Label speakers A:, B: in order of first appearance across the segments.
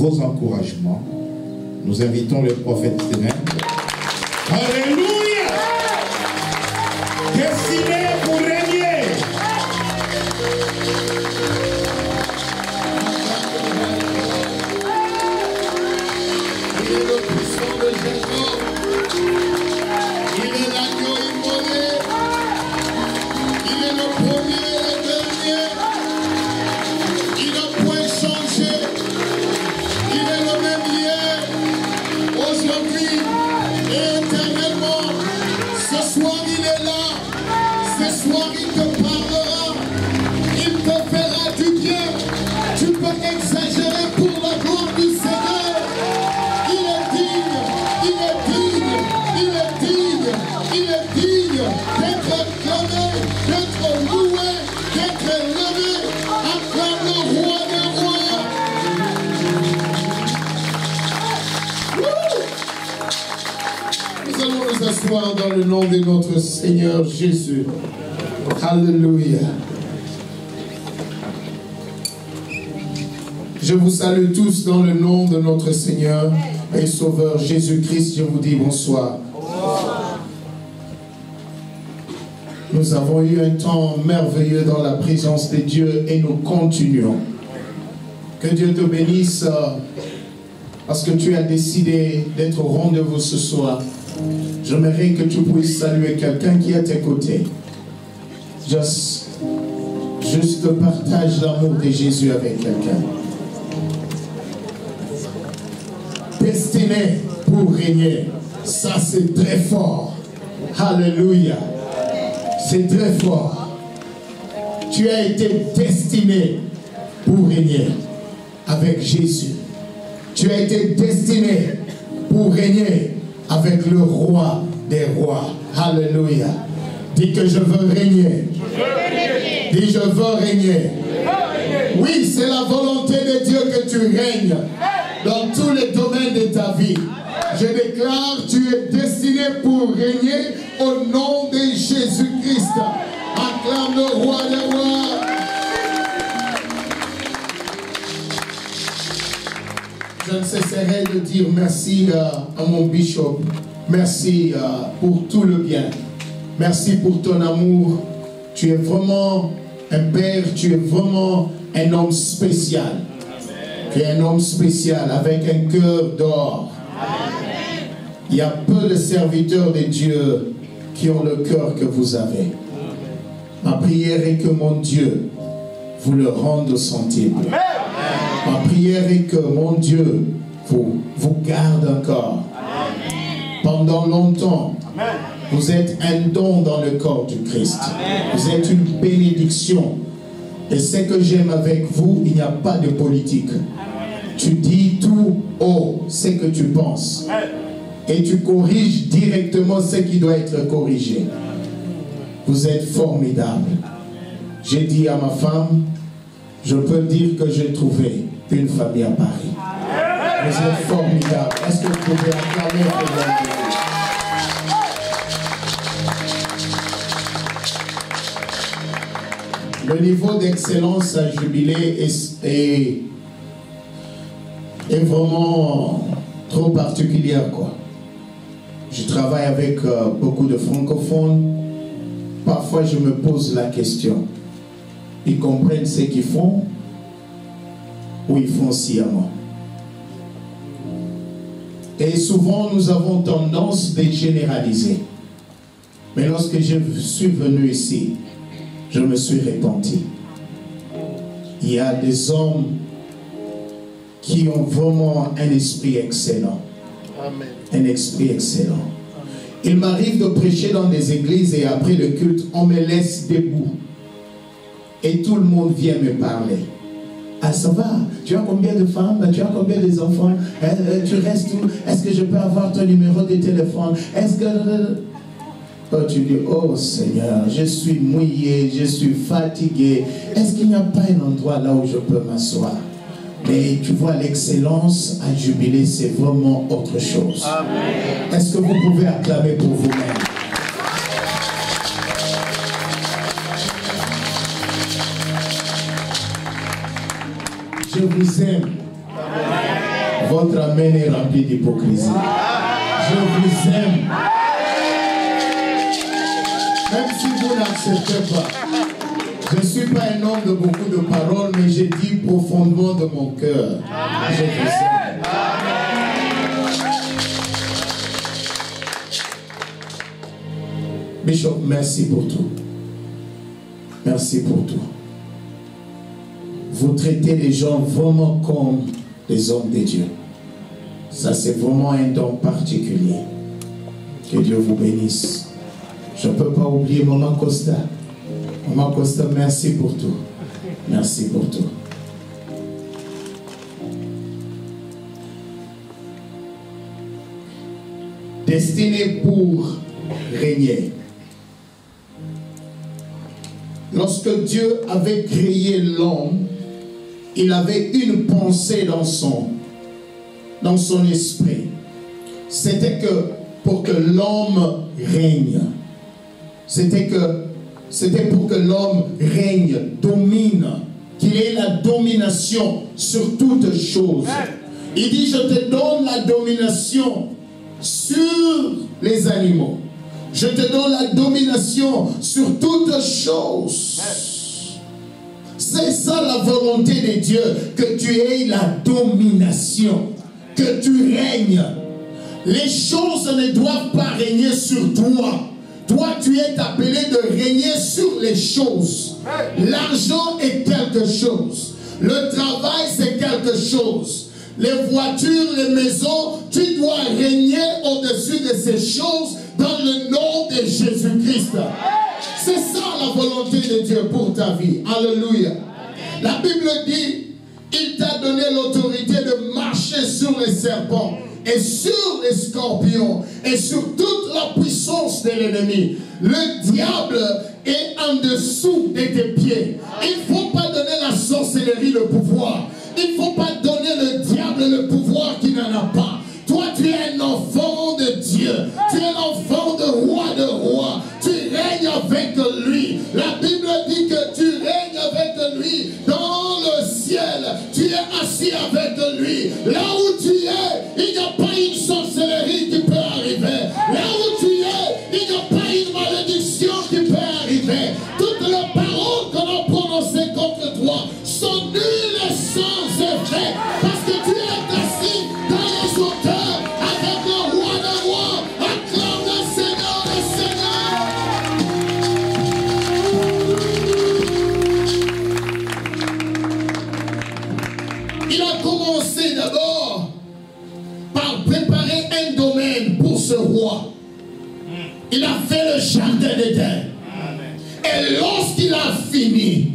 A: vos encouragements. Nous invitons le prophète ténèbres. Alléluia! Destiné pour régner.
B: Il est le puissant de Jacob. Il est l'agneau immolé. Il est le premier et le dernier. Il n'a point changé. Il est le même hier, aujourd'hui et éternellement. Ce soir il est là. Ce soir il te parlera. Il te fera du bien. Tu peux exagérer pour la gloire du Seigneur. Il est digne. Il est digne. Il est digne. Il est digne d'être acclamé, d'être loué, d'être élevé. Acclame le roi des rois. Nous allons nous asseoir dans le nom de notre Seigneur Jésus. Alléluia. Je vous salue tous dans le nom de notre Seigneur et Sauveur Jésus-Christ. Je vous dis bonsoir. Nous avons eu un temps merveilleux dans la présence de Dieu et nous continuons. Que Dieu te bénisse parce que tu as décidé d'être au rendez-vous ce soir. J'aimerais que tu puisses saluer quelqu'un qui est à tes côtés. Juste partage l'amour de Jésus avec quelqu'un. Destiné pour régner. Ça c'est très fort. Alléluia. C'est très fort. Tu as été destiné pour régner avec Jésus. Tu as été destiné pour régner avec le roi des rois. Alléluia. Dis que je veux régner. Dis je veux régner. Oui, c'est la volonté de Dieu que tu règnes dans tous les domaines de ta vie. Je déclare, tu es destiné pour régner au nom de Jésus-Christ. Acclame le roi des rois. Je ne cesserai de dire merci à mon bishop. Merci pour tout le bien. Merci pour ton amour. Tu es vraiment un père, tu es vraiment un homme spécial. Tu es un homme spécial avec un cœur d'or. Il y a peu de serviteurs de Dieu qui ont le cœur que vous avez. Ma prière est que mon Dieu vous le rende sensible. Ma prière est que mon Dieu vous garde encore. Pendant longtemps, vous êtes un don dans le corps du Christ. Vous êtes une bénédiction. Et ce que j'aime avec vous, il n'y a pas de politique. Tu dis tout haut ce que tu penses. Et tu corriges directement ce qui doit être corrigé. Vous êtes formidable. J'ai dit à ma femme, je peux dire que j'ai trouvé une famille à Paris. Vous êtes formidable. Est-ce que vous pouvez acclamer pour vous? Le niveau d'excellence à Jubilé est vraiment trop particulier, quoi. Je travaille avec beaucoup de francophones. Parfois, je me pose la question. Ils comprennent ce qu'ils font ou ils font sciemment? Et souvent, nous avons tendance de généraliser. Mais lorsque je suis venu ici, je me suis repenti. Il y a des hommes qui ont vraiment un esprit excellent.
C: Amen.
B: Un esprit excellent. Il m'arrive de prêcher dans des églises et après le culte, on me laisse debout. Et tout le monde vient me parler. Ah, ça va? Tu as combien de femmes? Tu as combien d'enfants? Tu restes où? Est-ce que je peux avoir ton numéro de téléphone? Est-ce que... Oh, tu dis, oh Seigneur, je suis mouillé, je suis fatigué. Est-ce qu'il n'y a pas un endroit là où je peux m'asseoir? Mais tu vois, l'excellence à Jubilé, c'est vraiment autre chose. Est-ce que vous pouvez acclamer pour vous-même? Je vous aime. rempli d'hypocrisie. Je vous aime. Même si vous n'acceptez pas. Je ne suis pas un homme de beaucoup de paroles, mais j'ai dit profondément de mon cœur. Je vous aime. Bishop, merci pour tout. Merci pour tout. Vous traitez les gens vraiment comme des hommes de Dieu. Ça, c'est vraiment un don particulier. Que Dieu vous bénisse. Je ne peux pas oublier Maman Costa. Maman Costa, merci pour tout. Merci pour tout. Destiné pour régner. Lorsque Dieu avait créé l'homme, il avait une pensée dans son esprit. C'était que pour que l'homme règne. C'était pour que l'homme règne, domine, qu'il ait la domination sur toutes choses. Il dit, je te donne la domination sur les animaux. Je te donne la domination sur toutes choses. C'est ça la volonté de Dieu, que tu aies la domination, que tu règnes. Les choses ne doivent pas régner sur toi. Toi, tu es appelé de régner sur les choses. L'argent est quelque chose. Le travail, c'est quelque chose. Les voitures, les maisons, tu dois régner au-dessus de ces choses dans le nom de Jésus-Christ. C'est ça la volonté de Dieu pour ta vie. Alléluia. La Bible dit, il t'a donné l'autorité de marcher sur les serpents et sur les scorpions et sur toute la puissance de l'ennemi. Le diable est en dessous de tes pieds. Il ne faut pas donner la sorcellerie le pouvoir. Il ne faut pas donner le diable le pouvoir qu'il n'en a pas. Toi, tu es un enfant de Dieu. Tu es un enfant de roi. Tu règnes avec lui. La Bible dit que tu règnes avec lui dans le ciel. Tu es assis avec lui. Là où tu es, il n'y a pas une sorcellerie qui peut arriver. Là où tu es, il n'y a pas une malédiction qui peut arriver. Toutes les paroles qu'on a prononcées contre toi sont nulles et sans effet. Parce que tu es assis dans les hauteurs avec le roi des rois. Acclame le Seigneur des seigneurs. Il a commencé d'abord par préparer un domaine pour ce roi. Il a fait le jardin d'Éden. Et lorsqu'il a fini,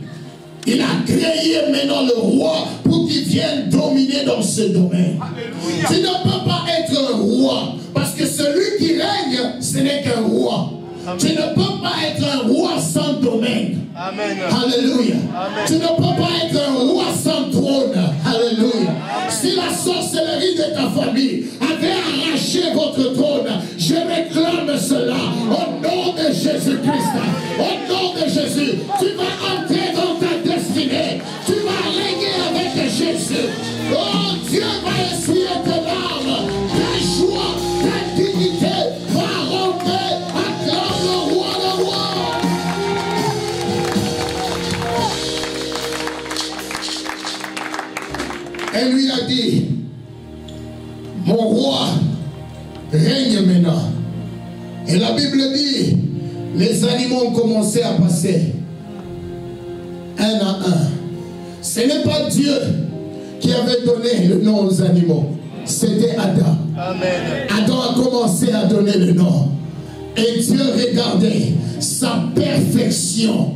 B: il a créé maintenant le roi pour qu'il vienne dominer dans ce domaine. Alléluia. Tu ne peux pas être un roi parce que celui qui règne, ce n'est qu'un roi. Amen. Tu ne peux pas être un roi sans domaine. Amen. Alléluia. Amen. Tu ne peux pas être un roi sans trône. Alléluia. Amen. Si la sorcellerie de ta famille avait arraché votre trône, je réclame cela au nom de Jésus-Christ. Au nom de Jésus, tu vas entrer dans ta destinée. Tu vas régner avec Jésus. Oh, Dieu va essuyer tes larmes, ta joie, ta dignité va rentrer. Acclame le roi des rois. Elle lui a dit, mon roi règne maintenant. Et la Bible dit, les animaux ont commencé à passer un à un. Ce n'est pas Dieu qui avait donné le nom aux animaux. C'était Adam. Amen. Adam a commencé à donner le nom. Et Dieu regardait sa perfection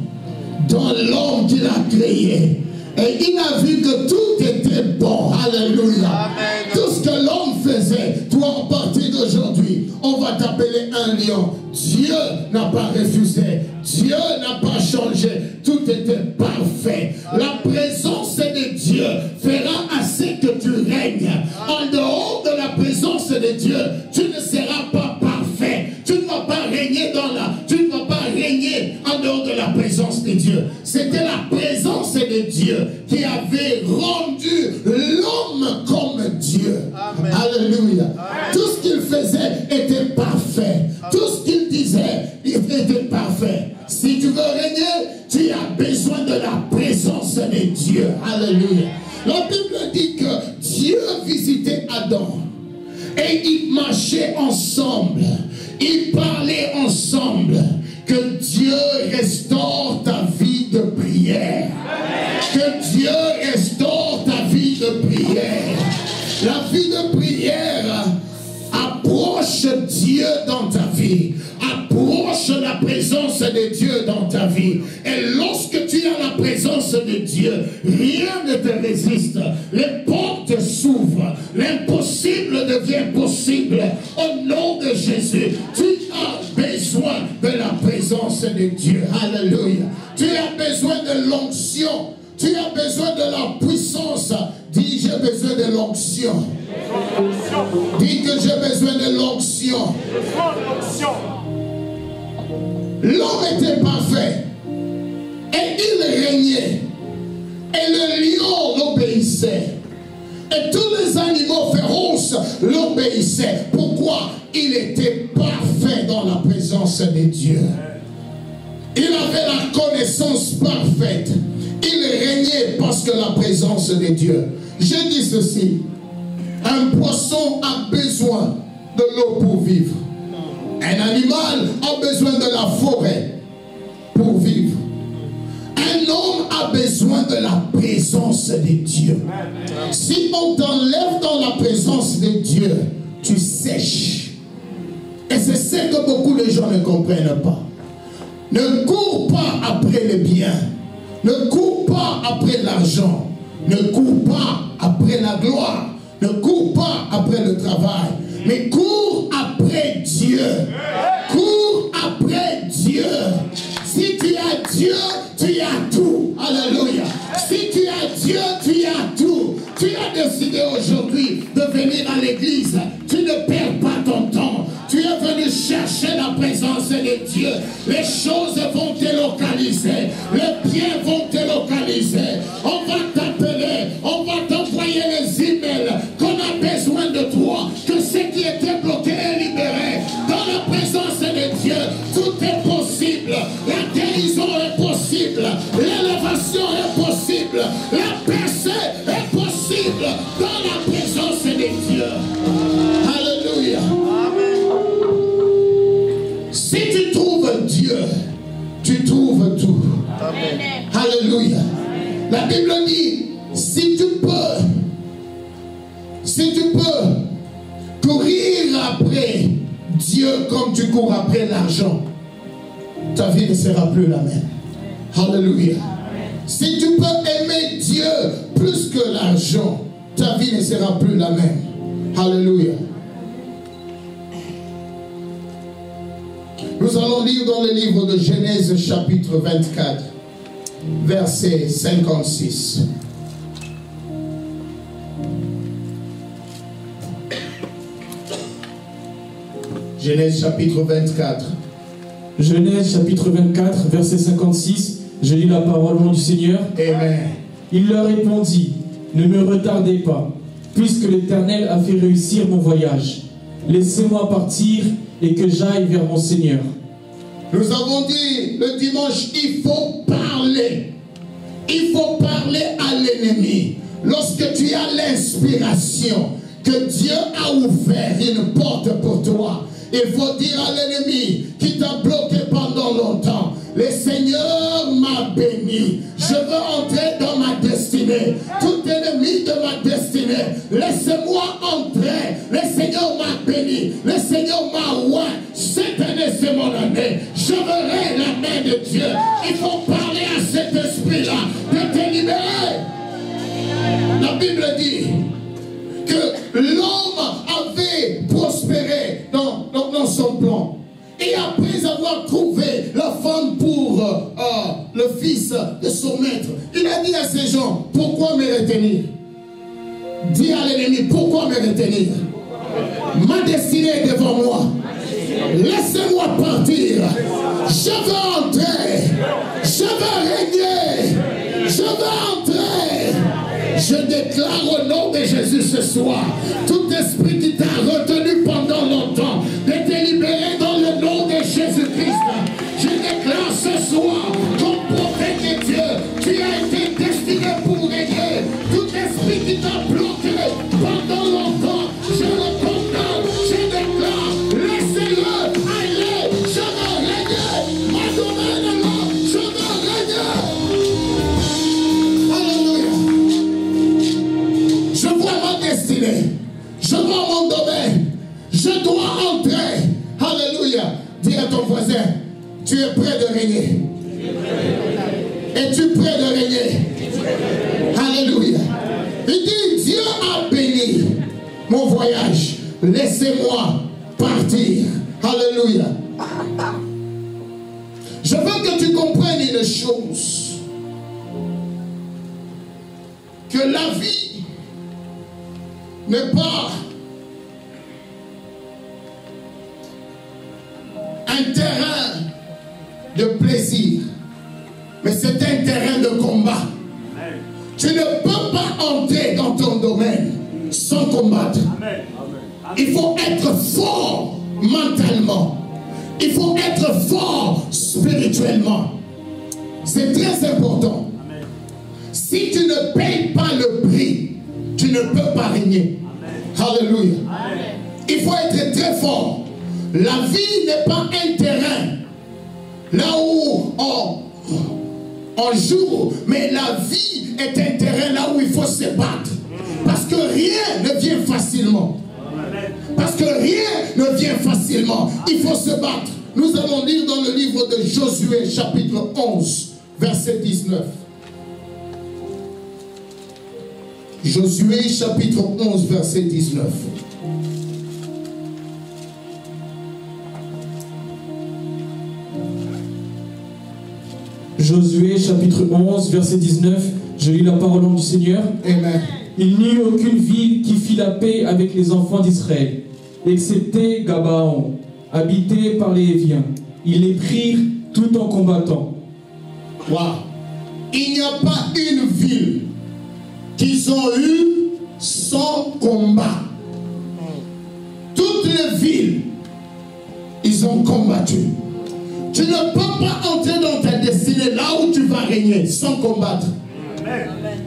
B: dans l'homme qu'il a créé. Et il a vu que tout était bon. Alléluia. Amen. Tout ce que l'homme faisait, toi, à partir d'aujourd'hui, on va t'appeler un lion. Dieu n'a pas refusé. Dieu n'a pas changé. Tout était parfait. La présence de Dieu fera assez que tu règnes. En dehors de la présence de Dieu, tu ne seras pas parfait. Tu ne vas pas régner tu ne vas pas régner en dehors de la présence de Dieu. C'était la présence de Dieu qui avait rendu l'homme comme Dieu. Amen. Alléluia. régner, tu as besoin de la présence de Dieu. Alléluia. La Bible dit que Dieu visitait Adam et ils marchaient ensemble. Ils parlaient ensemble. Que Dieu restaure ta vie de prière. Que Dieu restaure ta vie de prière. La vie de prière approche Dieu dans ta vie. Approche la présence de Dieu dans ta vie. Et lorsque tu as la présence de Dieu, rien ne te résiste. Les portes s'ouvrent. L'impossible devient possible. Au nom de Jésus, tu as besoin de la présence de Dieu. Alléluia. Tu as besoin de l'onction. Tu as besoin de la puissance. Dis, j'ai besoin de l'onction. Dis que j'ai besoin de l'onction. L'homme était parfait. Et il régnait. Et le lion l'obéissait. Et tous les animaux féroces l'obéissaient. Pourquoi? Il était parfait dans la présence de Dieu. Il avait la connaissance parfaite. Il régnait parce que la présence de Dieu. Je dis ceci. Un poisson a besoin de l'eau pour vivre. Un animal a besoin de la forêt pour vivre. Un homme a besoin de la présence de Dieu. Si on t'enlève dans la présence de Dieu, tu sèches. Et c'est ce que beaucoup de gens ne comprennent pas. Ne cours pas après les biens. Ne cours pas après l'argent. Ne cours pas après la gloire. Ne cours pas après le travail. Mais cours après Dieu. Cours après Dieu. Si tu as Dieu, tu as tout. Alléluia. Si tu as Dieu, tu as tout. Tu as décidé aujourd'hui de venir à l'église. Tu ne perds pas ton temps. Tu es venu chercher la présence de Dieu. Les choses vont te localiser. Les biens vont te localiser. On va t'appeler. On va t'envoyer les emails qu'on a besoin de toi. Que ce qui était bloqué est libéré. Dans la présence de Dieu, tout est possible. La guérison est possible. L'élévation est possible. La percée est possible dans la présence de Dieu. Alléluia. Si tu trouves Dieu, tu trouves tout. Amen. Alléluia. La Bible dit, si tu peux courir après Dieu comme tu cours après l'argent, ta vie ne sera plus la même. Alléluia. Si tu peux aimer Dieu plus que l'argent, ta vie ne sera plus la même. Alléluia. Nous allons lire dans le livre de Genèse chapitre 24, verset 56. Genèse chapitre 24.
C: Genèse chapitre 24, verset 56. Je lis la parole au nom du Seigneur.
B: Amen.
C: Il leur répondit, ne me retardez pas, puisque l'Éternel a fait réussir mon voyage. Laissez-moi partir et que j'aille vers mon Seigneur.
B: Nous avons dit le dimanche, il faut parler. Il faut parler à l'ennemi. Lorsque tu as l'inspiration que Dieu a ouvert une porte pour toi, il faut dire à l'ennemi qui t'a bloqué pendant longtemps, le Seigneur m'a béni. Je veux entrer dans ma destinée. Tout ennemi de ma destinée, laissez-moi entrer. Le Seigneur m'a béni. Le Seigneur m'a oint. Cette année, c'est mon année. Je verrai la main de Dieu. Il faut parler à cet esprit-là de te libérer. La Bible dit que l'homme avait prospéré dans son plan. Et après avoir trouvé la femme pour le fils de son maître, il a dit à ces gens, pourquoi me retenir? Dis à l'ennemi, pourquoi me retenir? Ma destinée est devant moi. Laissez-moi partir. Je veux entrer. Je veux régner. Je veux entrer. Je déclare au nom de Jésus ce soir, tout esprit qui t'a retenu pendant longtemps, de te libérer dans le nom de Jésus-Christ. Je déclare ce soir, comme Tu es prêt de régner. Es-tu prêt de régner? Alléluia. Il dit, Dieu a béni mon voyage. Laissez-moi partir. Alléluia. Je veux que tu comprennes une chose. Que la vie n'est pas un terrain de plaisir, mais c'est un terrain de combat. Tu ne peux pas entrer dans ton domaine sans combattre. Il faut être fort mentalement. Il faut être fort spirituellement. C'est très important. Si tu ne payes pas le prix, tu ne peux pas régner. Alléluia. Il faut être très fort. La vie n'est pas un terrain là où on joue, mais la vie est un terrain là où il faut se battre. Parce que rien ne vient facilement. Parce que rien ne vient facilement. Il faut se battre. Nous allons lire dans le livre de Josué, chapitre 11, verset 19. Josué, chapitre 11, verset 19.
C: Josué, chapitre 11, verset 19. Je lis la parole du Seigneur.
B: Amen.
C: Il n'y eut aucune ville qui fit la paix avec les enfants d'Israël, excepté Gabaon, habité par les Héviens. Ils les prirent tout en combattant.
B: Wow. Il n'y a pas une ville qu'ils ont eue sans combat. Toutes les villes, ils ont combattu. Tu ne peux pas entrer dans ta destinée là où tu vas régner sans combattre.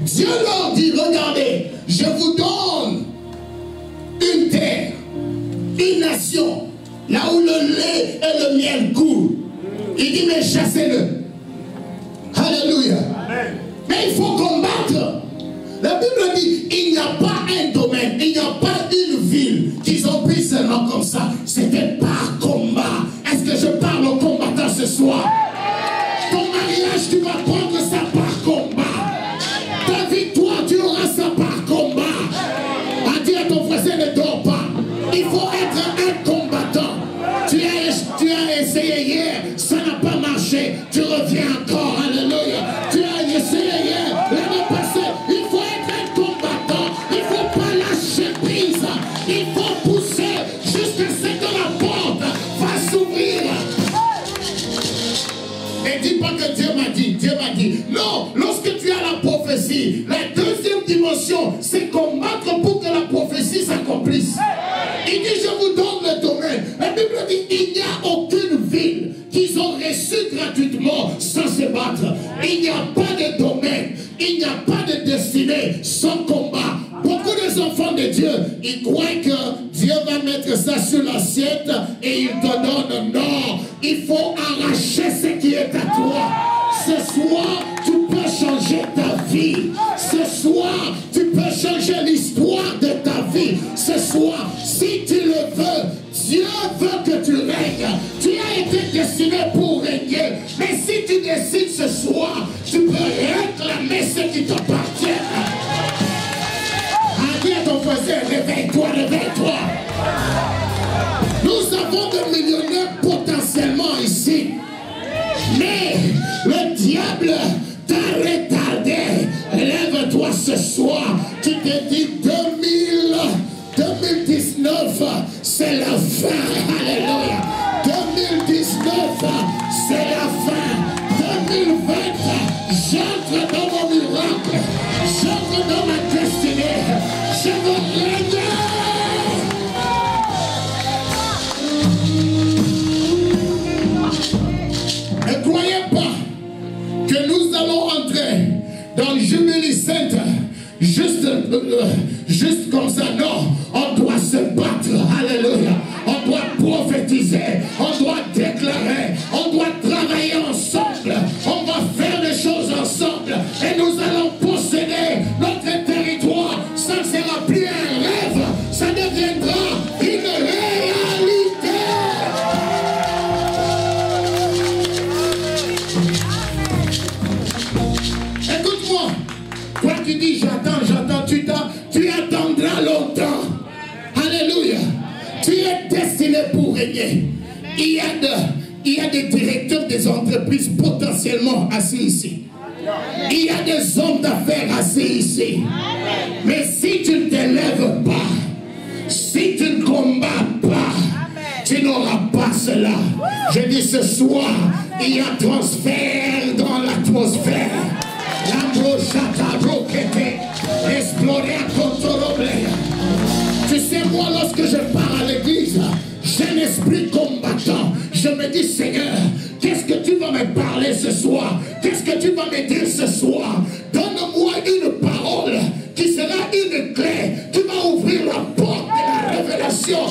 B: Dieu leur dit, regardez, je vous donne une terre, une nation, là où le lait et le miel coulent. Il dit, mais chassez-le. Alléluia. Mais il faut combattre. La Bible dit, il n'y a pas un domaine, il n'y a pas une ville qu'ils ont pris seulement comme ça. C'était par combat. Est-ce que je parle aux combattants ce soir? Ton mariage, tu vas prendre ça par combat. Ta victoire, tu auras ça par combat. A dit à ton voisin, ne dors pas. Il faut être un combattant. Tu as essayé hier, ça n'a pas marché. Tu reviens encore. Alléluia. Tu as essayé hier, l'année passée. Il faut être un combattant. Il ne faut pas lâcher prise. Il faut pousser jusqu'à ce que la porte va s'ouvrir. Et dis pas que Dieu m'a dit. Dieu m'a dit. Non, lorsque tu as la prophétie, la deuxième dimension, c'est combattre pour que la prophétie s'accomplisse. Il dit, je vous donne le domaine. La Bible dit, il n'y a aucune ville qu'ils ont reçue gratuitement sans se battre. Il n'y a pas de domaine, il n'y a pas de destinée sans combat. Beaucoup des enfants de Dieu, ils croient que Dieu va mettre ça sur l'assiette et il te donne. Non, il faut arracher ce qui est à toi. Ce soir, tu peux changer ta vie. Ce soir, tu peux changer l'histoire de ta vie. Ce soir, si tu le veux, Dieu veut que tu règnes. Tu as été destiné pour régner. Mais si tu décides ce soir, tu peux réclamer ce qui t'appartient. Dis à ton voisin, réveille-toi, réveille-toi. Nous avons des millionnaires potentiellement ici. Mais le diable t'a retardé. Lève-toi ce soir. Tu te dis 2019, c'est la fin. Alléluia. 2019, c'est la fin. 2020, j'entre dans mon miracle. J'entre dans ma destinée. Je veux régner. Ne croyez pas que nous allons entrer dans le Jubilee Center juste comme ça. Non, on doit se battre. Alléluia. On doit prophétiser. On doit déclarer. On doit travailler ensemble. On va faire des choses ensemble. Et nous allons posséder notre territoire. Ça ne sera plus un rêve. Ça deviendra une réalité. régner. Il y a des directeurs des entreprises potentiellement assis ici. Il y a des hommes d'affaires assis ici. Mais si tu ne t'élèves pas, si tu ne combats pas, tu n'auras pas cela. Je dis ce soir, il y a transfert dans l'atmosphère. Tu sais, moi, lorsque je pars à l'église, j'ai un esprit combattant. Je me dis, Seigneur, qu'est-ce que tu vas me parler ce soir? Qu'est-ce que tu vas me dire ce soir? Donne-moi une parole qui sera une clé, qui va ouvrir la porte de la révélation.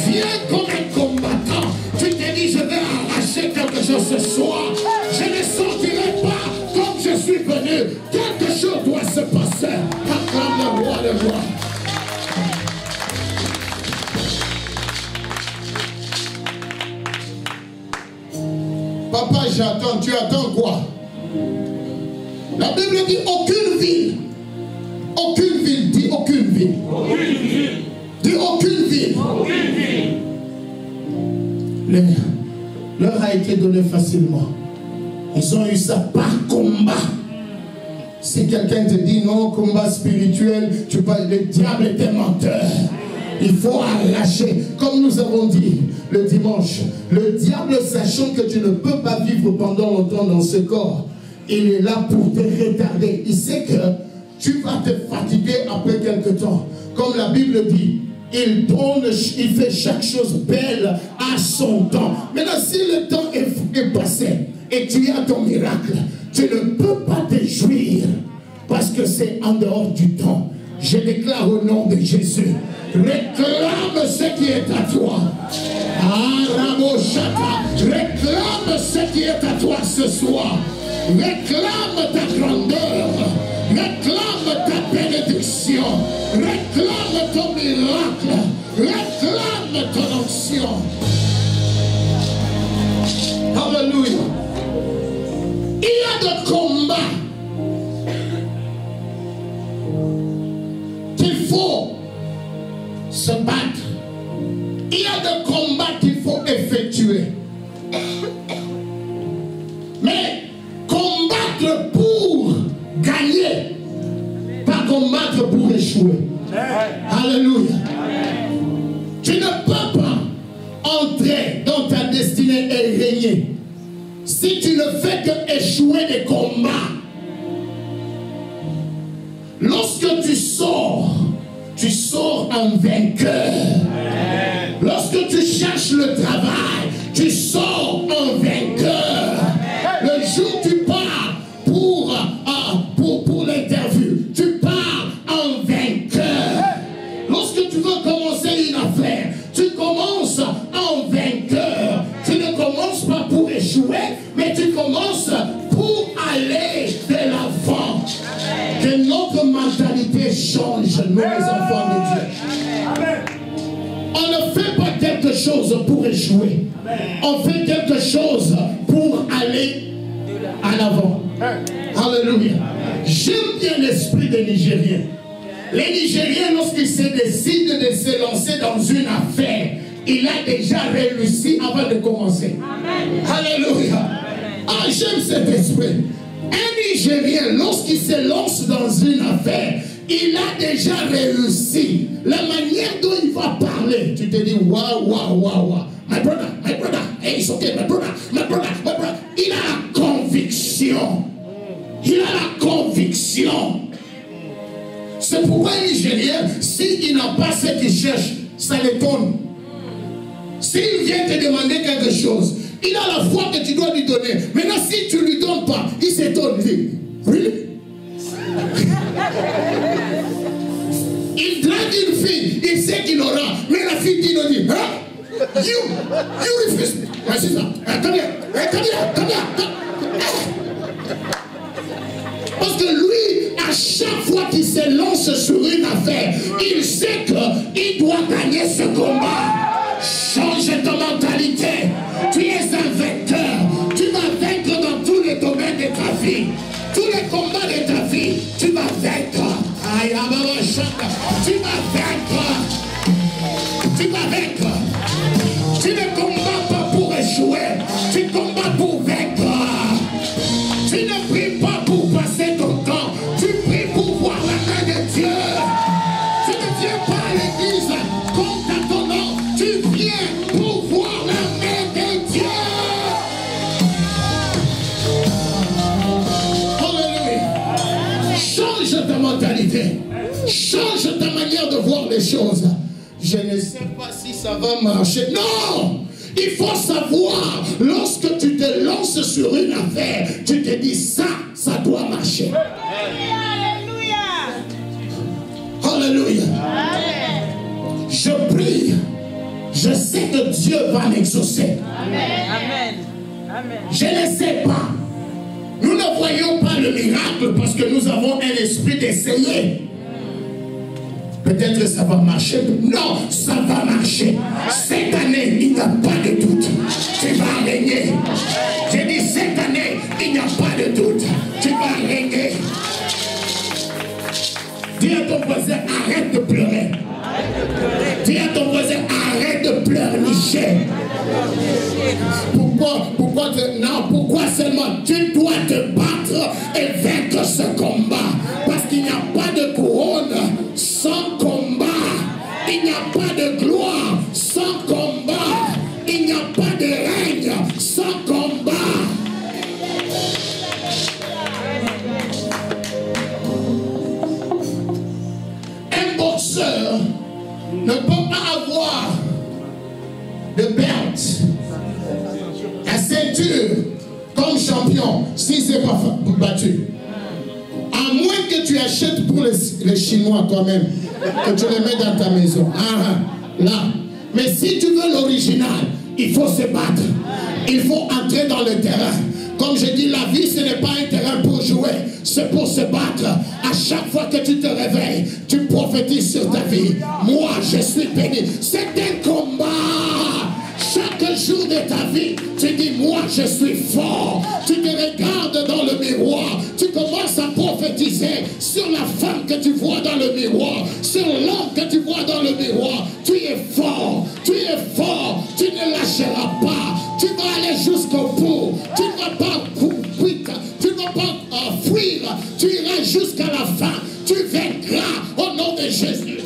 B: Viens comme un combattant. Tu te dis, je vais arracher quelque chose ce soir. Je ne sortirai pas comme je suis venu. Quelque chose doit se passer. Acclame le roi de roi. Papa, j'attends. Tu attends quoi? La Bible dit aucune ville. Aucune ville. Dis aucune ville. Aucune ville. Dis aucune ville. Aucune ville. Leur a été donné facilement. Ils ont eu ça par combat. Si quelqu'un te dit non, combat spirituel, tu parles, le diable est un menteur. Il faut arracher, comme nous avons dit le dimanche, le diable, sachant que tu ne peux pas vivre pendant longtemps dans ce corps, il est là pour te retarder. Il sait que tu vas te fatiguer après quelque temps. Comme la Bible dit, il fait chaque chose belle à son temps. Maintenant, si le temps est passé et tu as ton miracle, tu ne peux pas te jouir parce que c'est en dehors du temps. Je déclare au nom de Jésus, réclame ce qui est à toi. Réclame ce qui est à toi ce soir. Réclame ta grandeur. Réclame ta bénédiction. Réclame ton miracle. Réclame ton onction. Alléluia. Il y a des combats qu'il faut se battre. Il y a des combats qu'il faut effectuer. Mais combattre pour gagner, pas combattre pour échouer. Alléluia. Tu ne peux pas entrer dans ta destinée et régner si tu ne fais que échouer des combats. Lorsque tu sors en vainqueur. Lorsque tu cherches le travail, tu sors en vainqueur. Le jour où tu pars pour l'interview, tu pars en vainqueur. Lorsque tu veux commencer une affaire, tu commences en vainqueur. Tu ne commences pas pour échouer, mais tu commences pour aller de l'avant. Que notre mentalité change, nous les enfants de Dieu. On ne fait pas quelque chose pour échouer. On fait quelque chose pour aller en avant. Alléluia. J'aime bien l'esprit des Nigériens. Les Nigériens, lorsqu'ils se décident de se lancer dans une affaire, il a déjà réussi avant de commencer. Alléluia. Ah, j'aime cet esprit. Un Nigérien, lorsqu'il se lance dans une affaire, il a déjà réussi. La manière dont il va parler, tu te dis, waouh, waouh, waouh, waouh. My brother, hey, it's okay, my brother. Il a la conviction. Il a la conviction. C'est pourquoi un Nigérien, s'il n'a pas ce qu'il cherche, ça l'étonne. S'il vient te demander quelque chose, il a la foi que tu dois lui donner. Maintenant, si tu ne lui donnes pas, il s'étonne. Il dit, really? Il drague une fille, il sait qu'il aura. Mais la fille dit, hein? You refuse. C'est ça. Come here. Parce que lui, à chaque fois qu'il se lance sur une affaire, il sait qu'il doit gagner ce combat. Change ta mentalité. Tu es un vainqueur. Tu vas vaincre dans tous les domaines de ta vie. Tous les combats de ta vie, tu vas vaincre. Tu vas vaincre. Tu vas vaincre. Tu ne mentalité. Change ta manière de voir les choses. Je ne sais pas si ça va marcher. Non! Il faut savoir, lorsque tu te lances sur une affaire, tu te dis ça doit marcher. Alléluia. Je prie. Je sais que Dieu va m'exaucer.
D: Amen. Amen.
B: Je ne sais pas. Nous ne voyons pas le miracle parce que nous avons un esprit d'essayer. Peut-être que ça va marcher. Non, ça va marcher. Cette année, il n'y a pas de doute. Tu vas régner. J'ai dit cette année, il n'y a pas de doute. Tu vas régner. Dis à ton voisin, arrête de pleurer. Dis à ton voisin, arrête de pleurnicher. Pourquoi seulement tu dois te battre et vaincre ce combat? Parce qu'il n'y a pas de couronne sans combat. Il n'y a pas de gloire sans combat. Il n'y a pas de règne sans combat. Un boxeur ne peut pas avoir de belt, la ceinture comme champion si c'est pas battu. À moins que tu achètes pour les Chinois toi-même, que tu les mets dans ta maison. Là. Mais si tu veux l'original, il faut se battre. Il faut entrer dans le terrain. Comme je dis, la vie, ce n'est pas un terrain pour jouer, c'est pour se battre. À chaque fois que tu te réveilles, tu prophétises sur ta vie. Moi, je suis béni. C'est un combat. Chaque jour de ta vie, tu dis, moi, je suis fort. Tu te regardes dans le miroir. Tu commences à prophétiser sur la femme que tu vois dans le miroir, sur l'homme que tu vois dans le miroir. Tu es fort. Tu es fort. Tu ne lâcheras pas. Tu vas aller jusqu'au bout. Tu ne vas pas tu ne vas pas fuir. Tu iras jusqu'à la fin. Tu vaincras au nom de Jésus.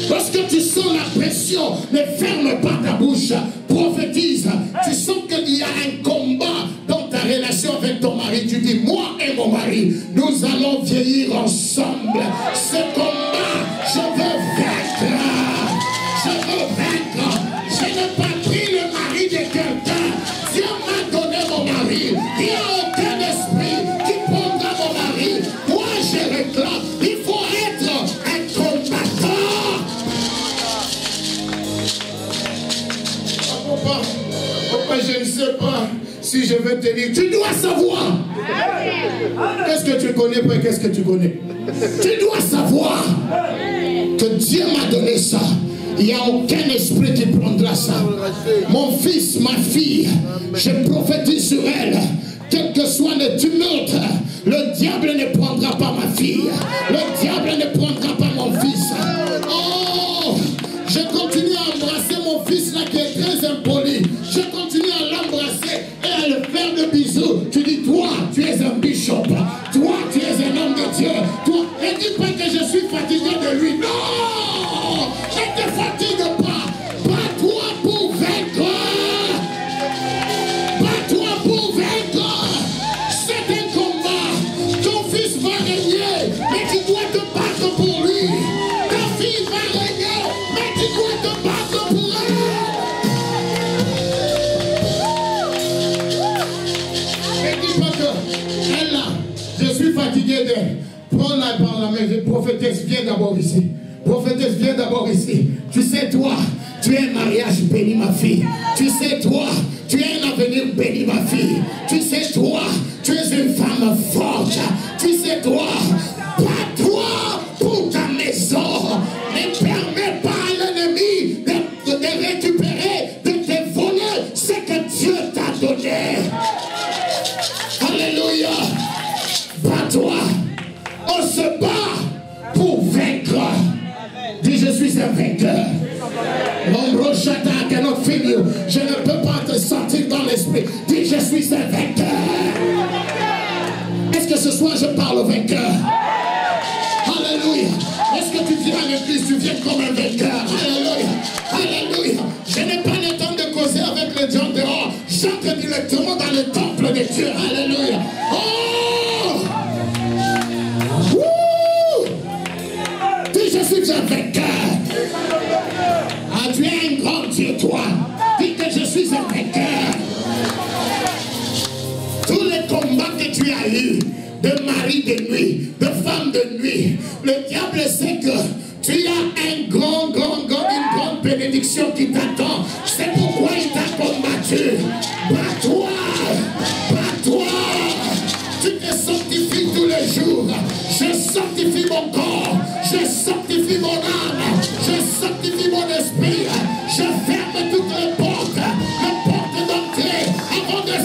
B: Lorsque tu sens la pression, ne ferme pas ta bouche. Prophétise. Tu sens qu'il y a un combat dans ta relation avec ton mari. Tu dis, moi et mon mari, nous allons vieillir ensemble. Ce combat, je veux vaincre. Je veux vaincre. Je n'ai pas pris le mari de quelqu'un. Dieu m'a donné mon mari. Il n'y a aucun esprit qui prendra mon mari. Moi, je réclame. Il faut être un combattant. Pourquoi je ne sais pas si je vais te dire. Tu dois savoir. Qu'est-ce que tu connais, pas qu'est-ce que tu connais. Tu dois savoir que Dieu m'a donné ça. Il n'y a aucun esprit qui prendra ça. Mon fils, ma fille, je prophétise sur elle. Quel que soit le tumulte, le diable ne prendra pas ma fille. Le diable ne prendra pas mon fils. Oh, je continue à embrasser mon fils là qui est très impoli. Je continue à l'embrasser et à le faire de bisous. Tu dis, toi, tu es un bishop. Toi, tu es un homme de Dieu. Toi, ne dis pas que je suis fatigué de lui. Non! Ne te fatigue pas. Bats-toi pour vaincre. Bats-toi pour vaincre. C'est un combat. Ton fils va régner, mais tu dois te battre pour lui. Ta fille va régner, mais tu dois te battre pour elle. Ne dis pas que elle là, je suis fatigué d'elle. Prends-la par la main, je prophétesse, viens d'abord ici. Prophétesse, viens d'abord ici. Tu sais, toi, tu es un mariage béni, ma fille. Tu sais, toi, tu es un avenir béni, ma fille. Tu sais, toi, tu es une femme forte. Tu sais, toi, bats-toi pour ta maison. Ne permets pas à l'ennemi de récupérer, de te voler ce que Dieu t'a donné. Alléluia. Bats-toi. On se bat pour vaincre. Dis, je suis un vainqueur. L'ombre chata cannot fail you. Je ne peux pas te sentir dans l'esprit. Dis, je suis un vainqueur. Est-ce que ce soir je parle au vainqueur? Alléluia. Est-ce que tu viens à l'église, tu viens comme un vainqueur? Alléluia. Alléluia. Je n'ai pas le temps de causer avec les gens dehors. J'entre directement dans le temple de Dieu. Alléluia. Oh! Wouh! suis un vainqueur. Ah, tu es un grand Dieu, toi. Dis que je suis un vainqueur. Tous les combats que tu as eus, de mari de nuit, de femme de nuit, le diable sait que tu as une grande bénédiction qui t'attend. C'est pourquoi il t'a combattu. Bats-toi, bats-toi. Tu te sanctifies tous les jours. Je sanctifie mon corps, je sanctifie mon âme, je sanctifie mon esprit. Je ferme toutes les portes d'entrée avant de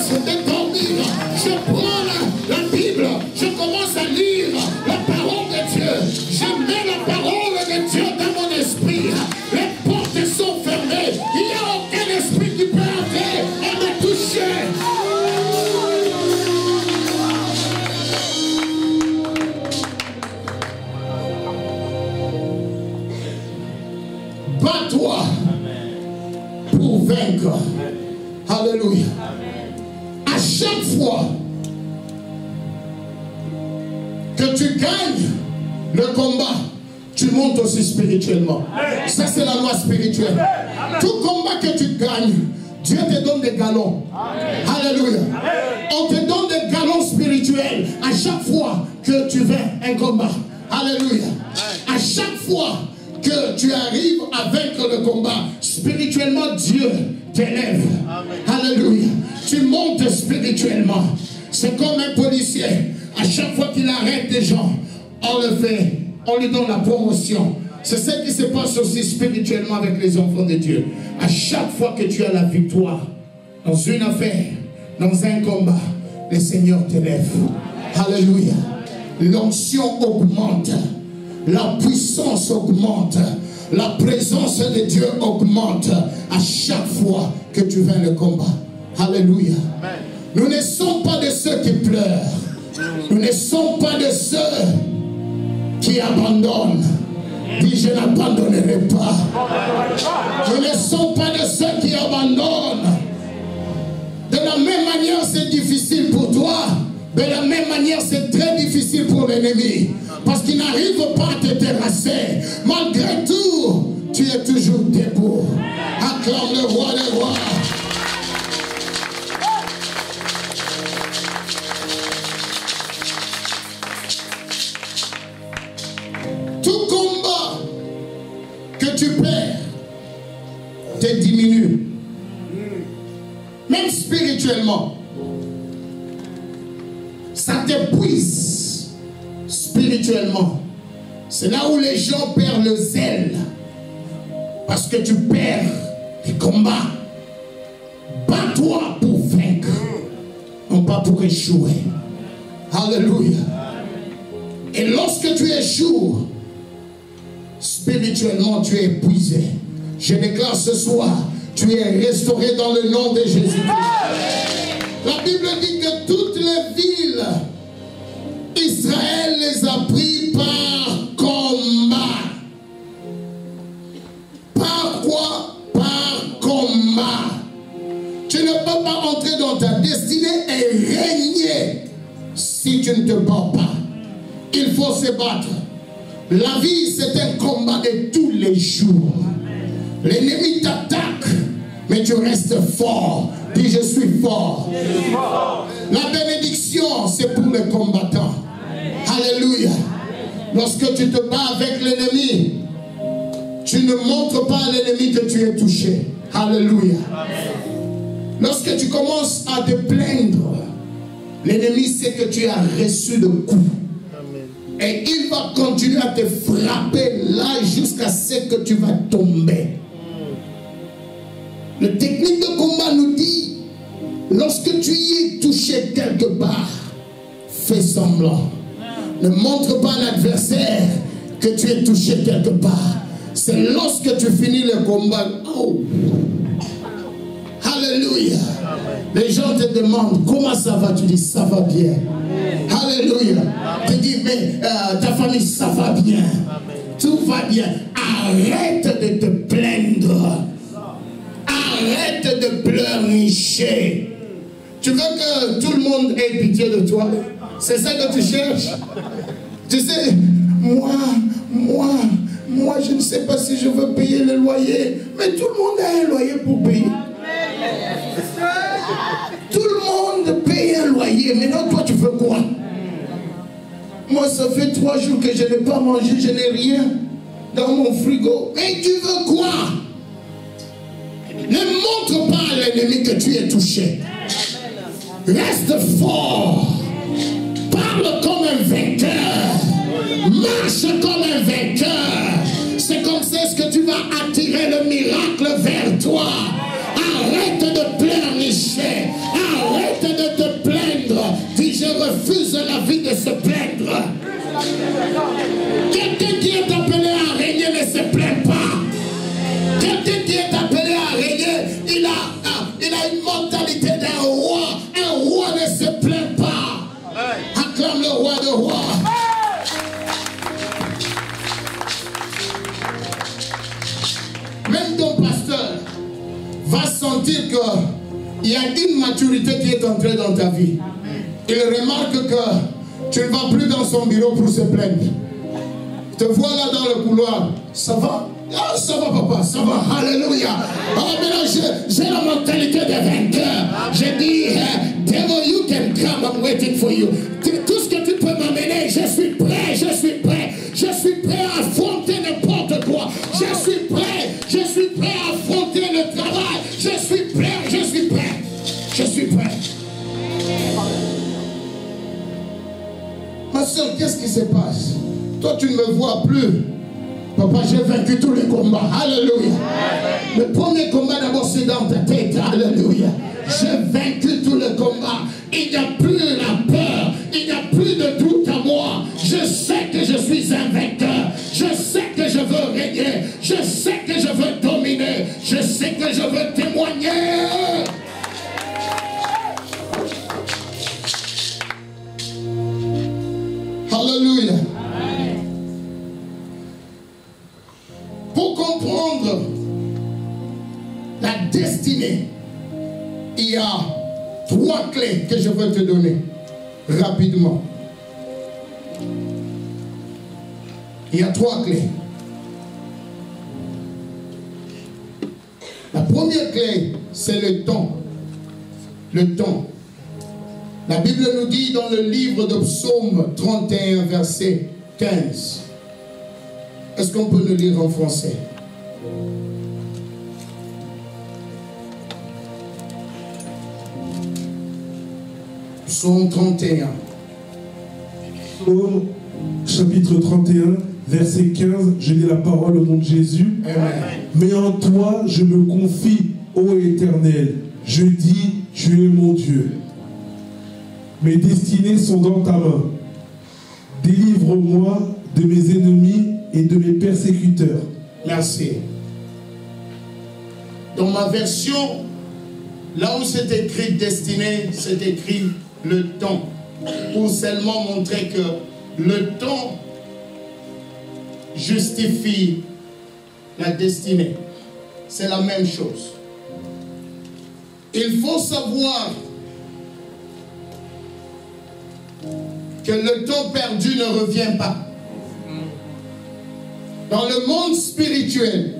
B: dormir. Je prends la Bible, je commence à lire la parole de Dieu. Je mets la parole de Dieu dans mon esprit. Les portes sont fermées. Il n'y a aucun esprit qui peut entrer et me toucher. Bats-toi pour vaincre. Alléluia. À chaque fois que tu gagnes le combat, tu montes aussi spirituellement. Ça, c'est la loi spirituelle. Tout combat que tu gagnes, Dieu te donne des galons. Alléluia. On te donne des galons spirituels à chaque fois que tu vaincres un combat. Alléluia. À chaque fois que tu arrives à vaincre le combat, spirituellement, Dieu t'élève. Alléluia. Tu montes spirituellement. C'est comme un policier. À chaque fois qu'il arrête des gens, on lui donne la promotion. C'est ce qui se passe aussi spirituellement avec les enfants de Dieu. À chaque fois que tu as la victoire dans une affaire, dans un combat, le Seigneur t'élève. Alléluia. L'onction augmente. La puissance augmente. La présence de Dieu augmente à chaque fois que tu vins le combat. Alléluia. Nous ne sommes pas de ceux qui pleurent. Nous ne sommes pas de ceux qui abandonnent. Dis, je n'abandonnerai pas. Nous ne sommes pas de ceux qui abandonnent. De la même manière, c'est difficile pour toi. De la même manière, c'est très difficile pour l'ennemi. Parce qu'il n'arrive pas à te terrasser. Malgré tout, tu es toujours debout. Acclame le roi des rois. Tout combat que tu perds te diminue. Même spirituellement. Ça t'épuise spirituellement. C'est là où les gens perdent le zèle. Parce que tu perds les combats. Bats-toi pour vaincre. Non pas pour échouer. Alléluia. Et lorsque tu échoues, spirituellement tu es épuisé. Je déclare ce soir, tu es restauré dans le nom de Jésus-Christ. La Bible dit que toutes les villes, Israël les a pris par combat. Par quoi? Par combat. Tu ne peux pas entrer dans ta destinée et régner si tu ne te bats pas. Il faut se battre. La vie, c'est un combat de tous les jours. L'ennemi t'attaque, mais tu restes fort. Dis, je suis fort. La bénédiction, c'est pour les combattants. Alléluia. Lorsque tu te bats avec l'ennemi, tu ne montres pas à l'ennemi que tu es touché. Alléluia. Lorsque tu commences à te plaindre, l'ennemi sait que tu as reçu de coups. Et il va continuer à te frapper là jusqu'à ce que tu vas tomber. Le technique de combat nous dit, lorsque tu y es touché quelque part, fais semblant. Ne montre pas à l'adversaire que tu es touché quelque part. C'est lorsque tu finis le combat. Oh. Alléluia. Les gens te demandent comment ça va. Tu dis ça va bien. Alléluia. Tu dis mais ta famille ça va bien. Tout va bien. Arrête de te plaindre. Arrête de pleurnicher. Tu veux que tout le monde ait pitié de toi? C'est ça que tu cherches? Tu sais, moi, moi je ne sais pas si je veux payer le loyer. Mais tout le monde a un loyer pour payer. Tout le monde paye un loyer. Maintenant toi tu veux quoi? Moi ça fait 3 jours que je n'ai pas mangé, je n'ai rien dans mon frigo. Mais tu veux quoi? Ne montre pas à l'ennemi que tu es touché. Reste fort. Parle comme un vainqueur. Marche comme un vainqueur. C'est comme ça que tu vas attirer le miracle vers toi. Arrête de pleurnicher. Arrête de te plaindre. Dis, je refuse la vie de se plaindre. Quelqu'un qui est appelé à régner ne se plaint pas. Quelqu'un qui est appelé à régner, il a une mentalité d'un roi. Un roi ne se plaint pas. Acclame le roi de rois. Même ton pasteur va sentir qu'il y a une maturité qui est entrée dans ta vie. Il remarque que tu ne vas plus dans son bureau pour se plaindre. Te vois là dans le couloir. Ça va? Ah, ça va papa, ça va, alléluia. Oh, maintenant j'ai la mentalité de vainqueur. Je dis, devil, you can come, I'm waiting for you. Tout ce que tu peux m'amener, je suis prêt, je suis prêt. Je suis prêt à affronter n'importe quoi. Je suis prêt à affronter le travail. Je suis prêt, je suis prêt. Je suis prêt. Ma soeur, qu'est-ce qui se passe? Toi, tu ne me vois plus. Papa, j'ai vaincu tous les combats. Alléluia. Le premier combat d'abord, c'est dans ta tête. Alléluia. J'ai vaincu tous les combats. Il n'y a plus la peur. Il n'y a plus de doute à moi. Je sais que je suis un vainqueur. Je sais que je veux régner. Je sais que je veux dominer. Je sais que je veux témoigner. Alléluia. Pour comprendre la destinée, il y a 3 clés que je veux te donner rapidement. Il y a 3 clés. La première clé, c'est le temps. Le temps. La Bible nous dit dans le livre de Psaume 31, verset 15. Est-ce qu'on peut le lire en français? Psaume 31.
E: Psaume chapitre 31, verset 15, je lis la parole au nom de Jésus.
B: Amen.
E: Mais en toi, je me confie, ô Éternel. Je dis, tu es mon Dieu. Mes destinées sont dans ta main. Délivre-moi de mes ennemis et de mes persécuteurs.
B: Merci. Dans ma version, là où c'est écrit destinée, c'est écrit le temps. Pour seulement montrer que le temps justifie la destinée. C'est la même chose. Il faut savoir que le temps perdu ne revient pas. Dans le monde spirituel,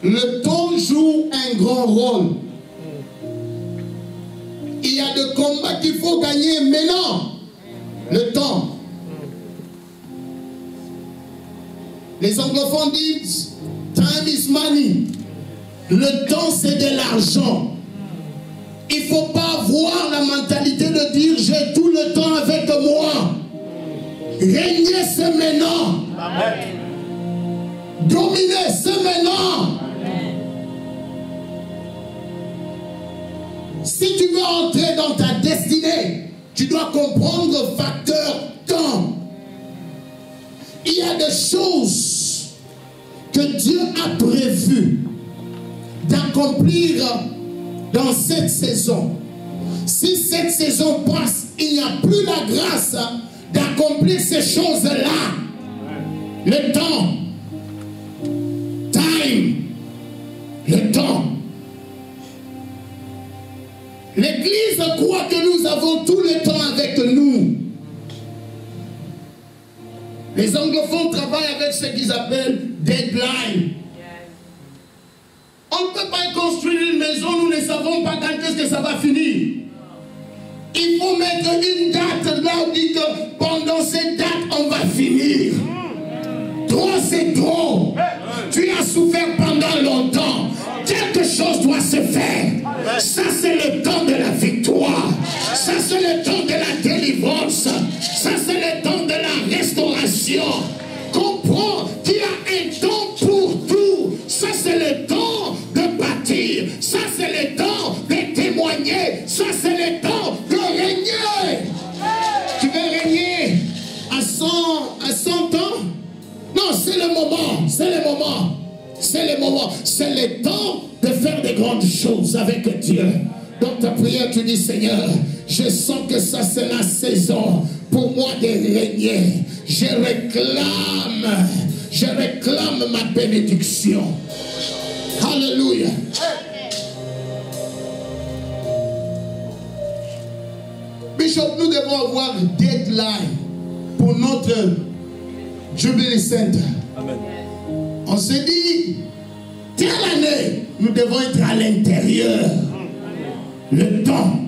B: le temps joue un grand rôle. Il y a des combats qu'il faut gagner maintenant. Le temps. Les anglophones disent time is money. Le temps c'est de l'argent. Il ne faut pas avoir la mentalité de dire j'ai tout le temps avec moi. Régner c'est maintenant. Amen. Dominer c'est maintenant. Amen. Si tu veux entrer dans ta destinée, tu dois comprendre le facteur temps. Il y a des choses que Dieu a prévues d'accomplir dans cette saison. Si cette saison passe, il n'y a plus la grâce d'accomplir ces choses-là. Le temps. Time. Le temps. L'Église croit que nous avons tout le temps avec nous. Les anglophones travaillent avec ce qu'ils appellent deadline. On ne peut pas construire une maison, nous ne savons pas quand est-ce que ça va finir. Il faut mettre une date là, on dit que pendant cette date, on va finir. Trop, c'est trop. Tu as souffert pendant longtemps. Quelque chose doit se faire. Ça, c'est le temps de la victoire. Ça, c'est le temps de la délivrance. Ça, c'est le temps de la restauration. Comprends qu'il y a un temps pour tout. Ça, c'est le temps de bâtir. Ça, c'est le temps de témoigner. Ça, c'est le temps de régner. Tu veux régner à 100 ans? Non, c'est le moment. C'est le moment. C'est le moment. C'est le temps de faire de grandes choses avec Dieu. Dans ta prière, tu dis, Seigneur, je sens que ça, c'est la saison pour moi de régner. Je réclame ma bénédiction. Alléluia. Bishop, nous devons avoir un deadline pour notre Jubilee Center. Amen. On se dit, telle année, nous devons être à l'intérieur. Le temps.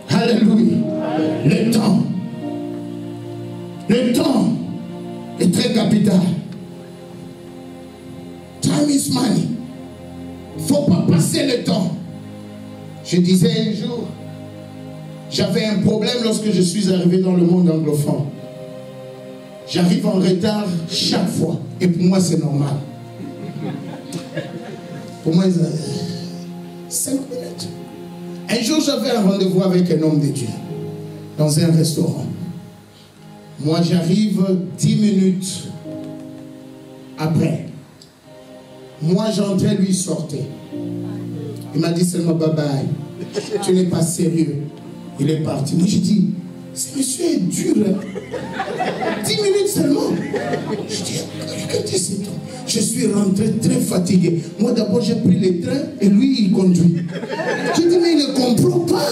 B: Alléluia. Le temps. Le temps est très capital. Time is money. Il ne faut pas passer le temps. Je disais un jour, j'avais un problème lorsque je suis arrivé dans le monde anglophone. J'arrive en retard chaque fois. Et pour moi, c'est normal. Pour moi, 5 minutes. Un jour, j'avais un rendez-vous avec un homme de Dieu dans un restaurant. Moi, j'arrive 10 minutes après. Moi, j'entrais, lui sortait. Il m'a dit seulement bye bye. Tu n'es pas sérieux. Il est parti. Moi, j'ai dit, ce monsieur est dur. 10 minutes seulement. Je dis, regardez cet homme. Je suis rentré très fatigué. Moi, d'abord, j'ai pris le train et lui, il conduit. Je dis, mais il ne comprend pas.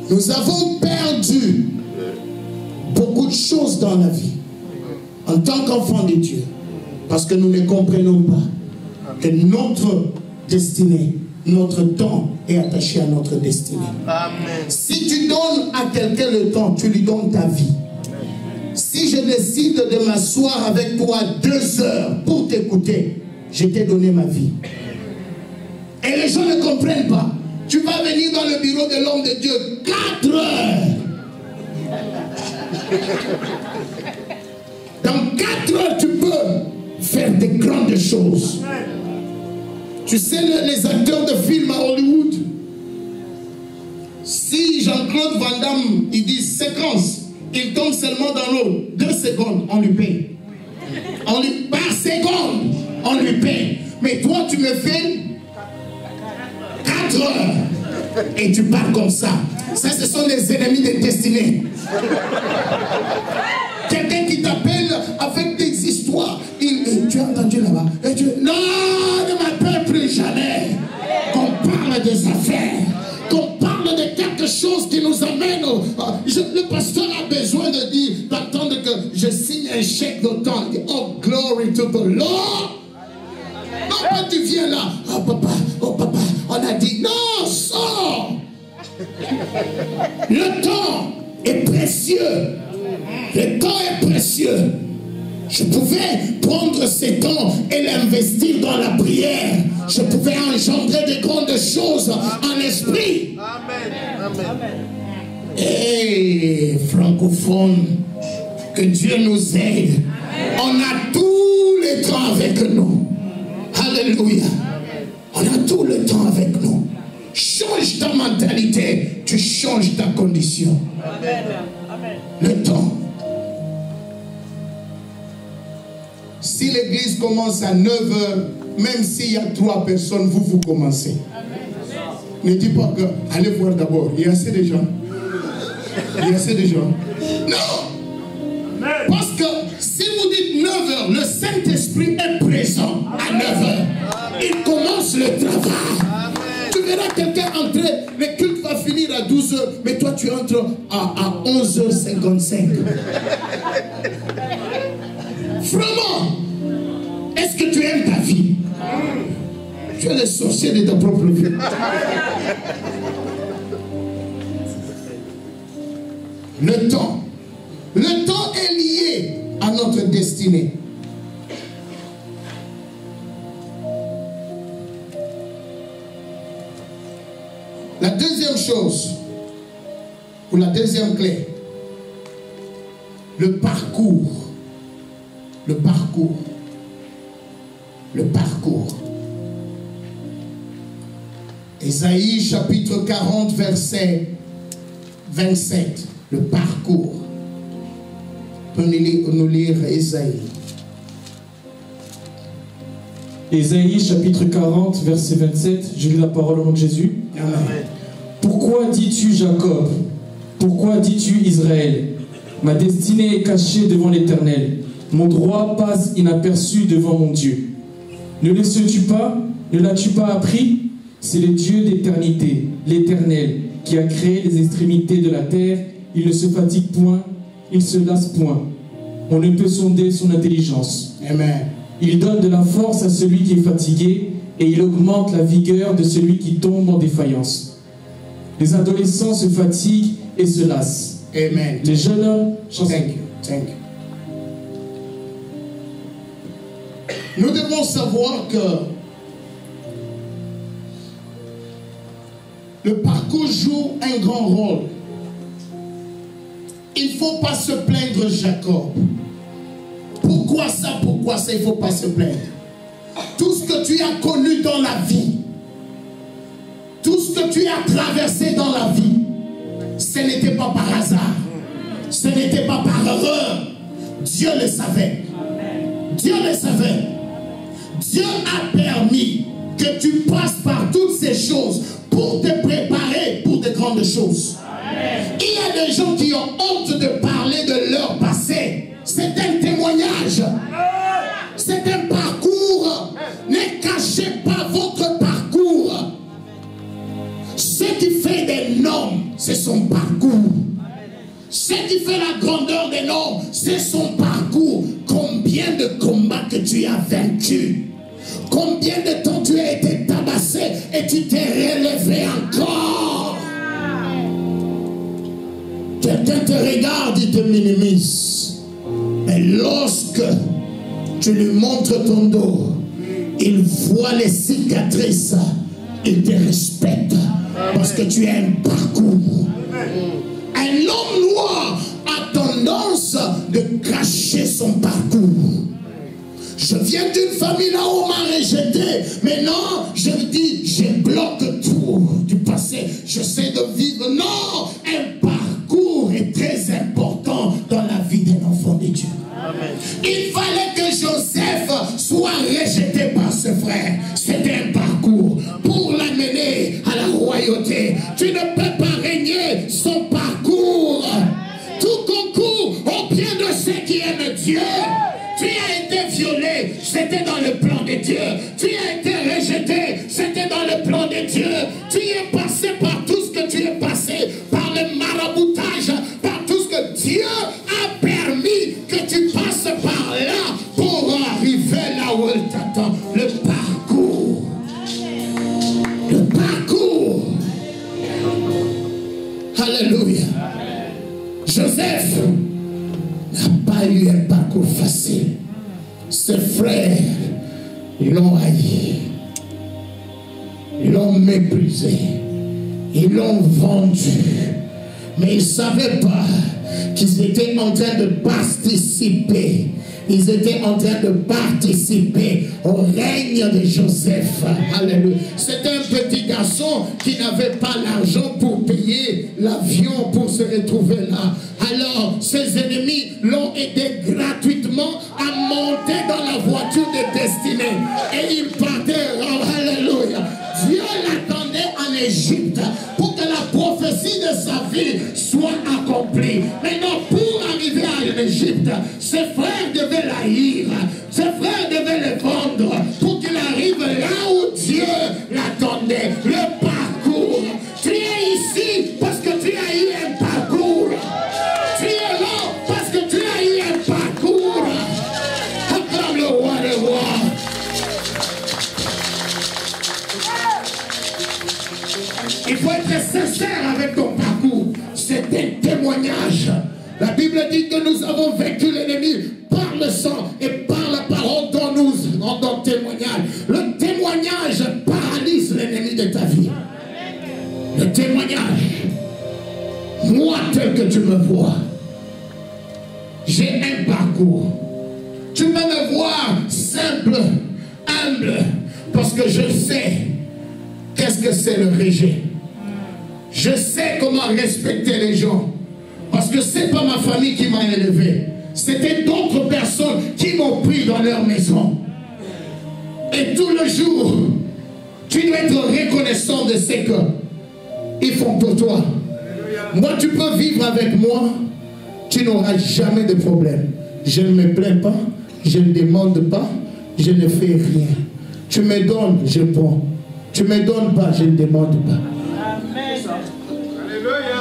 B: Nous avons perdu beaucoup de choses dans la vie en tant qu'enfants de Dieu parce que nous ne comprenons pas que notre destinée, notre temps est attaché à notre destinée. Amen. Si tu donnes à quelqu'un le temps, tu lui donnes ta vie. Si je décide de m'asseoir avec toi 2 heures pour t'écouter, je t'ai donné ma vie. Et les gens ne comprennent pas. Tu vas venir dans le bureau de l'homme de Dieu 4 heures. Dans 4 heures, tu peux faire de grandes choses. Tu sais, les acteurs de films à Hollywood, si Jean-Claude Van Damme, il dit séquence, il tombe seulement dans l'eau, 2 secondes, on lui paye. Par seconde, on lui paye. Mais toi, tu me fais 4 heures et tu pars comme ça. Ça, ce sont les ennemis de destinée. Quelqu'un qui t'appelle avec des histoires. Tu as entendu là-bas? Non, ne m'appelle plus jamais. Qu'on parle des affaires. Qu'on parle de quelque chose qui nous amène au... le pasteur a besoin de dire, d'attendre que je signe un chèque d'autant. Oh, glory to the Lord. Non, pas tu viens là. Oh papa, on a dit, non, sors. Le temps est précieux. Le temps est précieux. Je pouvais prendre ce temps et l'investir dans la prière. Je pouvais engendrer de grandes choses en esprit. Amen. Amen. Et francophone, que Dieu nous aide. On a tout le temps avec nous. Alléluia. On a tout le temps avec nous. Change ta mentalité, tu changes ta condition. Amen. Le temps. Si l'église commence à 9 h, même s'il y a 3 personnes, vous commencez. Amen. Ne dis pas que allez voir d'abord. Il y a assez de gens. Il y a assez de gens. Non. Parce que si vous dites 9 h, le Saint-Esprit est présent à 9 h. Il commence le travail. Tu verras quelqu'un entrer, le culte va finir à 12 12h, mais toi tu entres à 11h55. Vraiment, est-ce que tu aimes ta vie? Tu es le sorcier de ta propre vie. Le temps est lié à notre destinée. La deuxième chose, ou la deuxième clé, le parcours. Le parcours. Le parcours. Ésaïe chapitre 40 verset 27. Le parcours. On peut nous lire Ésaïe.
C: Ésaïe chapitre 40 verset 27. Je lis la parole au nom de Jésus.
B: Amen.
C: Pourquoi dis-tu Jacob? Pourquoi dis-tu Israël? Ma destinée est cachée devant l'Éternel. Mon droit passe inaperçu devant mon Dieu. Ne le sais-tu pas? Ne l'as-tu pas appris? C'est le Dieu d'éternité, l'Éternel, qui a créé les extrémités de la terre. Il ne se fatigue point, il ne se lasse point. On ne peut sonder son intelligence.
B: Amen.
C: Il donne de la force à celui qui est fatigué et il augmente la vigueur de celui qui tombe en défaillance. Les adolescents se fatiguent et se lassent.
B: Amen.
C: Les jeunes hommes...
B: Thank you. Thank you. Nous devons savoir que le parcours joue un grand rôle. Il ne faut pas se plaindre, Jacob. Pourquoi ça, il ne faut pas se plaindre. Tout ce que tu as connu dans la vie, tout ce que tu as traversé dans la vie, ce n'était pas par hasard. Ce n'était pas par erreur. Dieu le savait. Dieu le savait. Dieu a permis que tu passes par toutes ces choses pour te préparer pour de grandes choses. Il y a des gens qui ont honte de parler de leur passé. C'est un témoignage. C'est un parcours. Ne cachez pas votre parcours. Ce qui fait des noms, c'est son parcours. Ce qui fait la grandeur des noms, c'est son parcours. Combien de combats que tu as vaincus? Combien de temps tu as été tabassé et tu t'es relevé encore? Quelqu'un te regarde, il te minimise. Mais lorsque tu lui montres ton dos, il voit les cicatrices, il te respecte parce que tu as un parcours. Un homme noir a tendance de cacher son parcours. Je viens d'une famille là où on m'a rejeté. Maintenant, je me dis, je bloque tout du passé. J'essaie de vivre. Non, un parcours est très important dans la vie d'un enfant de Dieu. Amen. Il fallait que Joseph soit rejeté par ses frères. C'était un parcours pour l'amener à la royauté. Tu ne peux pas régner son parcours. Tout concourt au bien de ceux qui aiment Dieu. Tu as été violé, c'était dans le plan de Dieu. Tu as été rejeté, c'était dans le plan de Dieu. Tu es passé par tout ce que tu es passé, par le maraboutage, par tout ce que Dieu a permis que tu passes par là pour arriver là où il t'attend. Le parcours. Le parcours. Alléluia. Joseph n'a pas eu un parcours facile. Ses frères l'ont haï, ils l'ont méprisé, ils l'ont vendu, mais ils ne savaient pas qu'ils étaient en train de participer. Ils étaient en train de participer au règne de Joseph. Alléluia. C'était un petit garçon qui n'avait pas l'argent pour payer l'avion pour se retrouver là. Alors, ses ennemis l'ont aidé gratuitement à monter dans la voiture de destinée. Et il partait. Oh, alléluia. Dieu l'attendait en Égypte pour que la prophétie de sa vie soit accomplie. Maintenant, pour arriver en Égypte, ses frères devaient l'haïr. Ses frères devaient le vendre pour qu'il arrive là où Dieu l'attendait. Le parcours. Tu es ici parce que tu es sincère avec ton parcours, c'est un témoignage. La Bible dit que nous avons vaincu l'ennemi par le sang et par la parole dont nous rendons témoignage. Le témoignage paralyse l'ennemi de ta vie. Le témoignage. Moi tel que tu me vois, j'ai un parcours. Tu peux me voir simple, humble, parce que je sais qu'est-ce que c'est le rejet. Je sais comment respecter les gens. Parce que ce n'est pas ma famille qui m'a élevé. C'était d'autres personnes qui m'ont pris dans leur maison. Et tout le jour, tu dois être reconnaissant de ce qu'ils font pour toi. Moi, tu peux vivre avec moi, tu n'auras jamais de problème. Je ne me plains pas, je ne demande pas, je ne fais rien. Tu me donnes, je prends. Tu ne me donnes pas, je ne demande pas.
D: Amen.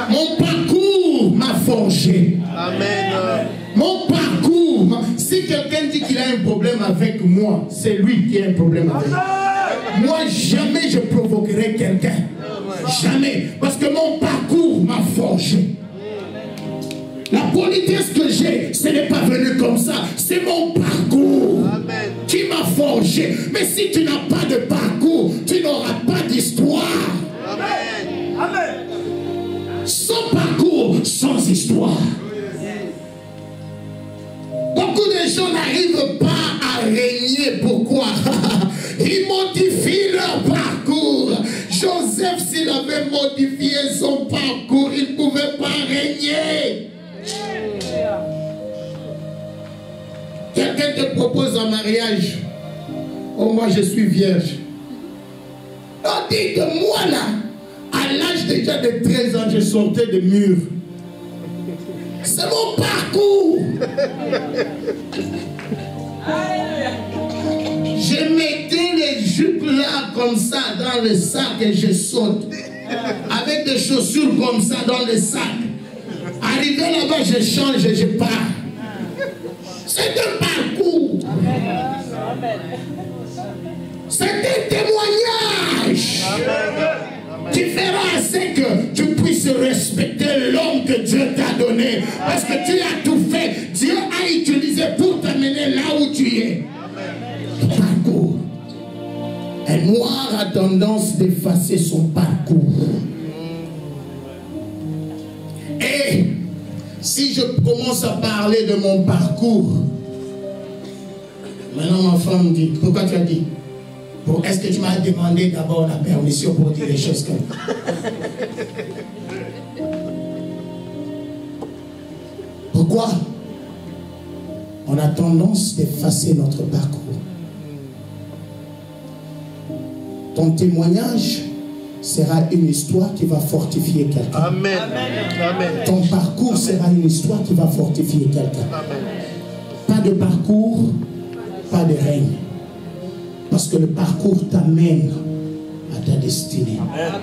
B: Mon parcours m'a forgé.
F: Amen.
B: Mon parcours, si quelqu'un dit qu'il a un problème avec moi, c'est lui qui a un problème avec moi. Moi, jamais je provoquerai quelqu'un. Jamais. Parce que mon parcours m'a forgé. La politesse que j'ai, ce n'est pas venu comme ça. C'est mon parcours qui m'a forgé. Mais si tu n'as pas de parcours, tu n'auras pas d'histoire.
F: Amen. Amen.
B: Sans parcours, sans histoire. Beaucoup de gens n'arrivent pas à régner. Pourquoi? Ils modifient leur parcours. Joseph, s'il avait modifié son parcours, il ne pouvait pas régner. Quelqu'un te propose un mariage. Oh, moi je suis vierge. On dit que moi là, à l'âge déjà de 13 ans, je sortais des murs. C'est mon parcours. Je mettais les jupes là comme ça dans le sac et je saute. Avec des chaussures comme ça dans le sac. Arrivé là-bas, je change et je pars. C'est un parcours. C'est un témoignage. Qui fera assez que tu puisses respecter l'homme que Dieu t'a donné. Parce que tu as tout fait. Dieu a utilisé pour t'amener là où tu es. Parcours. Un noir a tendance d'effacer son parcours. Et si je commence à parler de mon parcours, maintenant ma femme dit, pourquoi tu as dit? Est-ce que tu m'as demandé d'abord la permission pour dire les choses comme ça? Pourquoi on a tendance d'effacer notre parcours? Ton témoignage sera une histoire qui va fortifier quelqu'un.
F: Amen. Amen.
B: Ton parcours sera une histoire qui va fortifier quelqu'un. Pas de parcours, pas de règne. Parce que le parcours t'amène à ta destinée.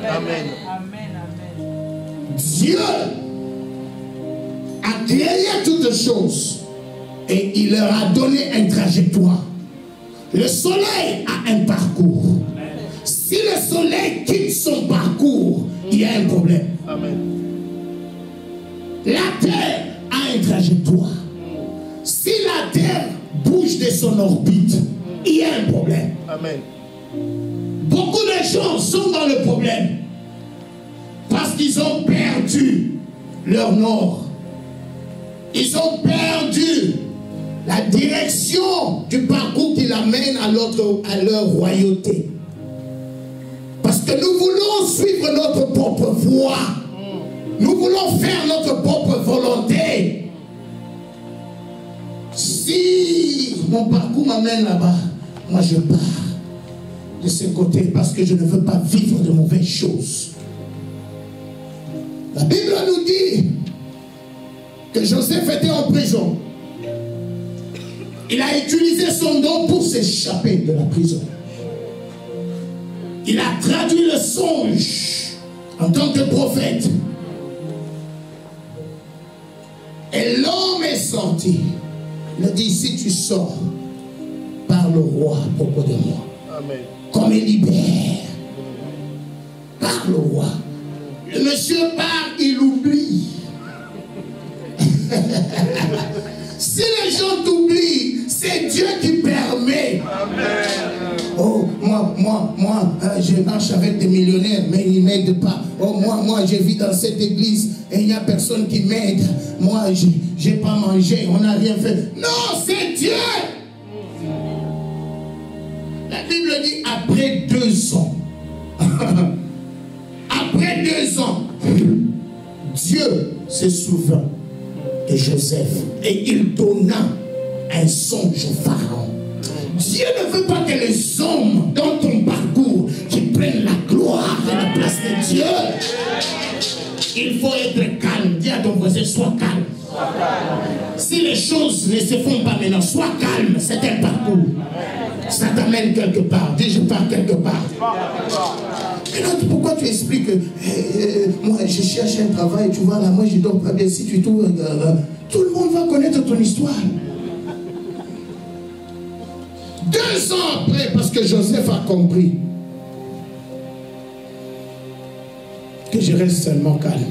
F: Amen.
B: Dieu a créé toutes choses et il leur a donné une trajectoire. Le soleil a un parcours. Si le soleil quitte son parcours, il y a un problème.
F: Amen.
B: La terre a une trajectoire. Si la terre bouge de son orbite, il y a un problème.
F: Amen.
B: Beaucoup de gens sont dans le problème parce qu'ils ont perdu leur nord. Ils ont perdu la direction du parcours qui l'amène à leur royauté. Parce que nous voulons suivre notre propre voie. Nous voulons faire notre propre volonté. Si mon parcours m'amène là-bas, moi je pars de ce côté parce que je ne veux pas vivre de mauvaises choses. La Bible nous dit que Joseph était en prison. Il a utilisé son don pour s'échapper de la prison. Il a traduit le songe en tant que prophète. Et l'homme est sorti. Il a dit, si tu sors, parle au roi à propos de moi.
F: Amen.
B: Comme il libère. Parle au roi. monsieur part, il oublie. Si les gens t'oublient, c'est Dieu qui permet. Oh, moi, je marche avec des millionnaires, mais ils ne m'aident pas. Oh, moi, je vis dans cette église et il n'y a personne qui m'aide. Moi, je n'ai pas mangé, on n'a rien fait. Non, c'est Dieu. La Bible dit après 2 ans. Après 2 ans, Dieu se souvint de Joseph et il donna un songe au Pharaon. Dieu ne veut pas que les hommes dans ton parcours qui prennent la gloire à la place de Dieu. Il faut être calme. Dis à ton voisin, sois calme. Si les choses ne se font pas maintenant, sois calme. C'est un parcours. Ça t'amène quelque part. Dis, je pars quelque part. Maintenant, pourquoi tu expliques que moi je cherche un travail, tu vois là, moi je dors pas bien. Si tu trouves, tout le monde va connaître ton histoire. 2 ans après, parce que Joseph a compris que je reste seulement calme.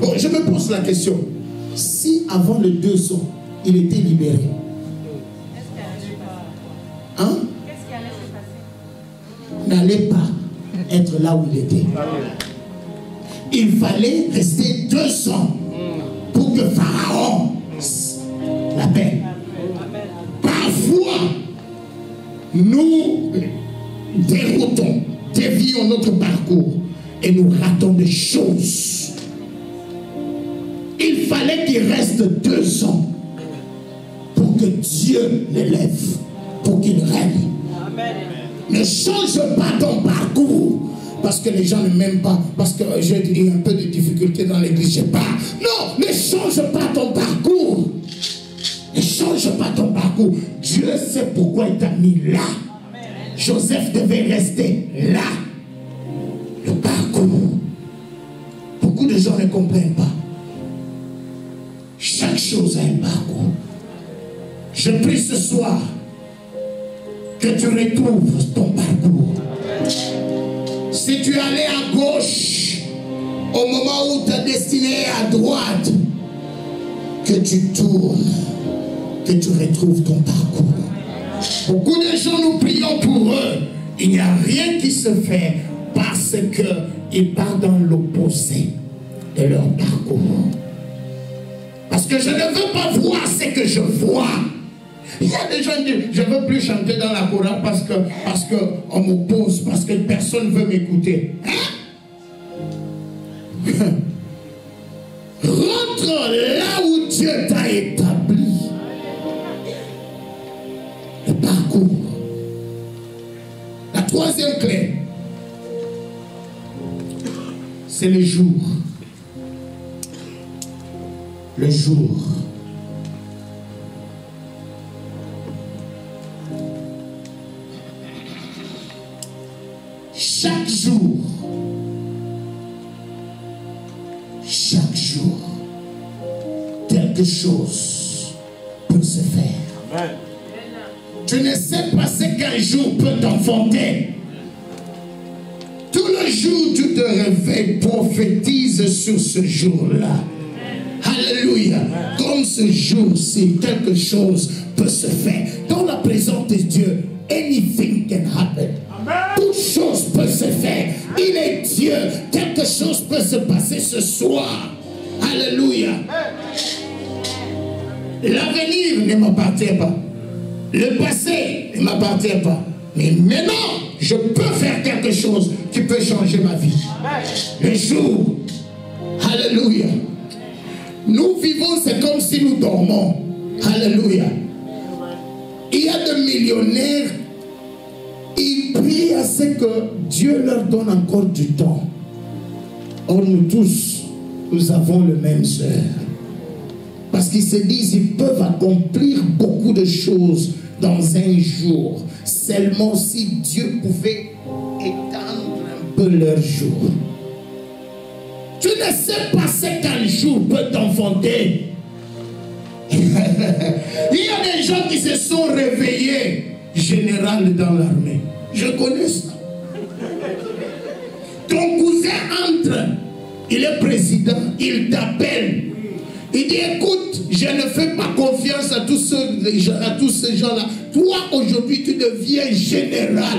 B: Bon, je me pose la question. Si avant les 2 ans, il était libéré, hein?
D: Qu'est-ce qui allait se passer?
B: N'allait pas être là où il était. Il fallait rester 2 ans pour que Pharaon l'appelle. Parfois, nous déroutons, dévions notre parcours et nous ratons des choses. Il fallait qu'il reste 2 ans pour que Dieu l'élève, pour qu'il règne. Ne change pas ton parcours parce que les gens ne m'aiment pas, parce que j'ai un peu de difficulté dans l'église, je pars. Non, ne change pas ton parcours. Ne change pas ton parcours. Dieu sait pourquoi il t'a mis là. Joseph devait rester là. Le parcours. Beaucoup de gens ne comprennent pas. Chaque chose a un parcours. Je prie ce soir que tu retrouves ton parcours. Si tu allais à gauche, au moment où ta destinée est à droite, que tu tournes, que tu retrouves ton parcours. Beaucoup de gens, nous prions pour eux. Il n'y a rien qui se fait parce qu'ils partent dans l'opposé de leur parcours. Parce que je ne veux pas voir ce que je vois. Il y a des gens qui disent, je ne veux plus chanter dans la chorale parce qu'on m'oppose, parce que personne ne veut m'écouter. Hein? Rentre là où Dieu t'a établi. Le parcours. La 3e clé, c'est le jour. Le jour. Chaque jour, quelque chose peut se faire. Amen. Tu ne sais pas ce qu'un jour peut t'enfanter. Tout le jour, tu te réveilles, prophétise sur ce jour-là. Alléluia. Comme ce jour-ci, quelque chose peut se faire. Dans la présence de Dieu, anything can happen. Toute chose peut se faire. Il est Dieu. Quelque chose peut se passer ce soir. Alléluia. L'avenir ne m'appartient pas. Le passé ne m'appartient pas. Mais maintenant, je peux faire quelque chose qui peut changer ma vie. Le jour. Alléluia. Nous vivons, c'est comme si nous dormons. Alléluia. Il y a des millionnaires, ils prient à ce que Dieu leur donne encore du temps. Or, nous tous, nous avons le même sœur. Parce qu'ils se disent, ils peuvent accomplir beaucoup de choses dans un jour. Seulement si Dieu pouvait étendre un peu leur jour. Tu ne sais pas ce qu'un jour peut t'enfanter. Il y a des gens qui se sont réveillés général dans l'armée. Je connais ça. Ton cousin entre il est président, il t'appelle. Il dit, écoute, je ne fais pas confiance à tous ces gens-là. Toi, aujourd'hui, tu deviens général.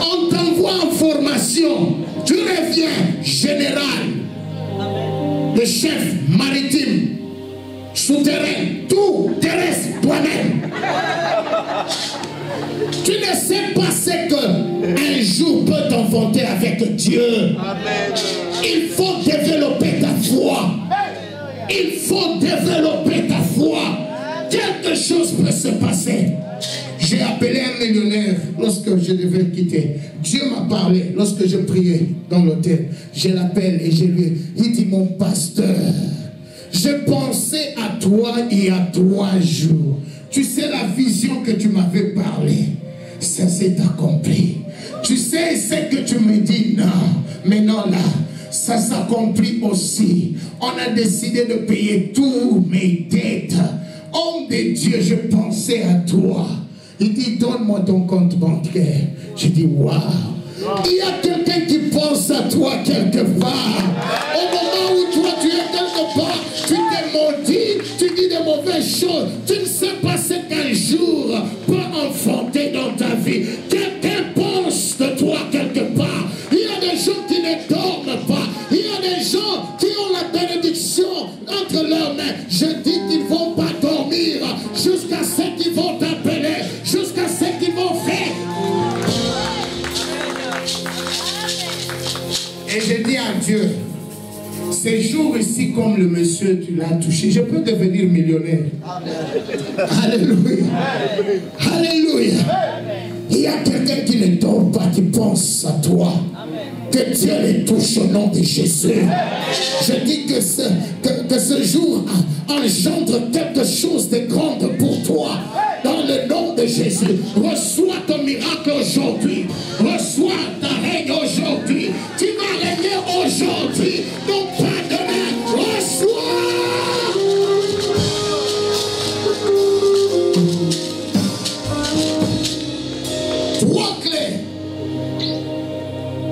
B: On t'envoie en formation. Tu reviens général. Le chef maritime, souterrain, tout terrestre, toi-même. Tu ne sais pas ce qu'un jour peut t'enfanter avec Dieu.
F: Amen.
B: Il faut développer ta foi. Il faut développer ta foi. Quelque chose peut se passer. J'ai appelé un millionnaire lorsque je devais quitter. Dieu m'a parlé lorsque je priais dans l'hôtel. Je l'appelle et je lui ai dit, mon pasteur, je pensais à toi il y a 3 jours. Tu sais la vision que tu m'avais parlé, ça s'est accompli. Tu sais ce que tu me dis, non, mais non là, ça s'accomplit aussi. On a décidé de payer tous mes dettes. Homme de Dieu, je pensais à toi. Il dit, donne-moi ton compte bancaire. J'ai dit, waouh. Il y a quelqu'un qui pense à toi quelque part. Au moment où toi tu es quelque part, tu t'es maudit, tu dis de mauvaises choses. Tu ne sais pas ce qu'un jour peut enfanter dans ta vie. Quelqu'un pense de toi quelque part. Il y a des gens qui ne dorment pas. Il y a des gens qui ont la bénédiction entre leurs mains. Je dis qu'ils ne vont pas dormir jusqu'à ce qu'ils vont t'appeler, jusqu'à ce qu'ils vont faire. Et je dis à Dieu, ces jours ici, comme le monsieur, tu l'as touché, je peux devenir millionnaire. Alléluia. Alléluia. Il y a quelqu'un qui ne dort pas, qui pense à toi. Que Dieu les touche au nom de Jésus. Je dis que ce jour engendre quelque chose de grand pour toi. Dans le nom de Jésus. Reçois ton miracle aujourd'hui. Reçois ta règne aujourd'hui. Tu vas régner aujourd'hui. Non pas demain. Reçois. Trois clés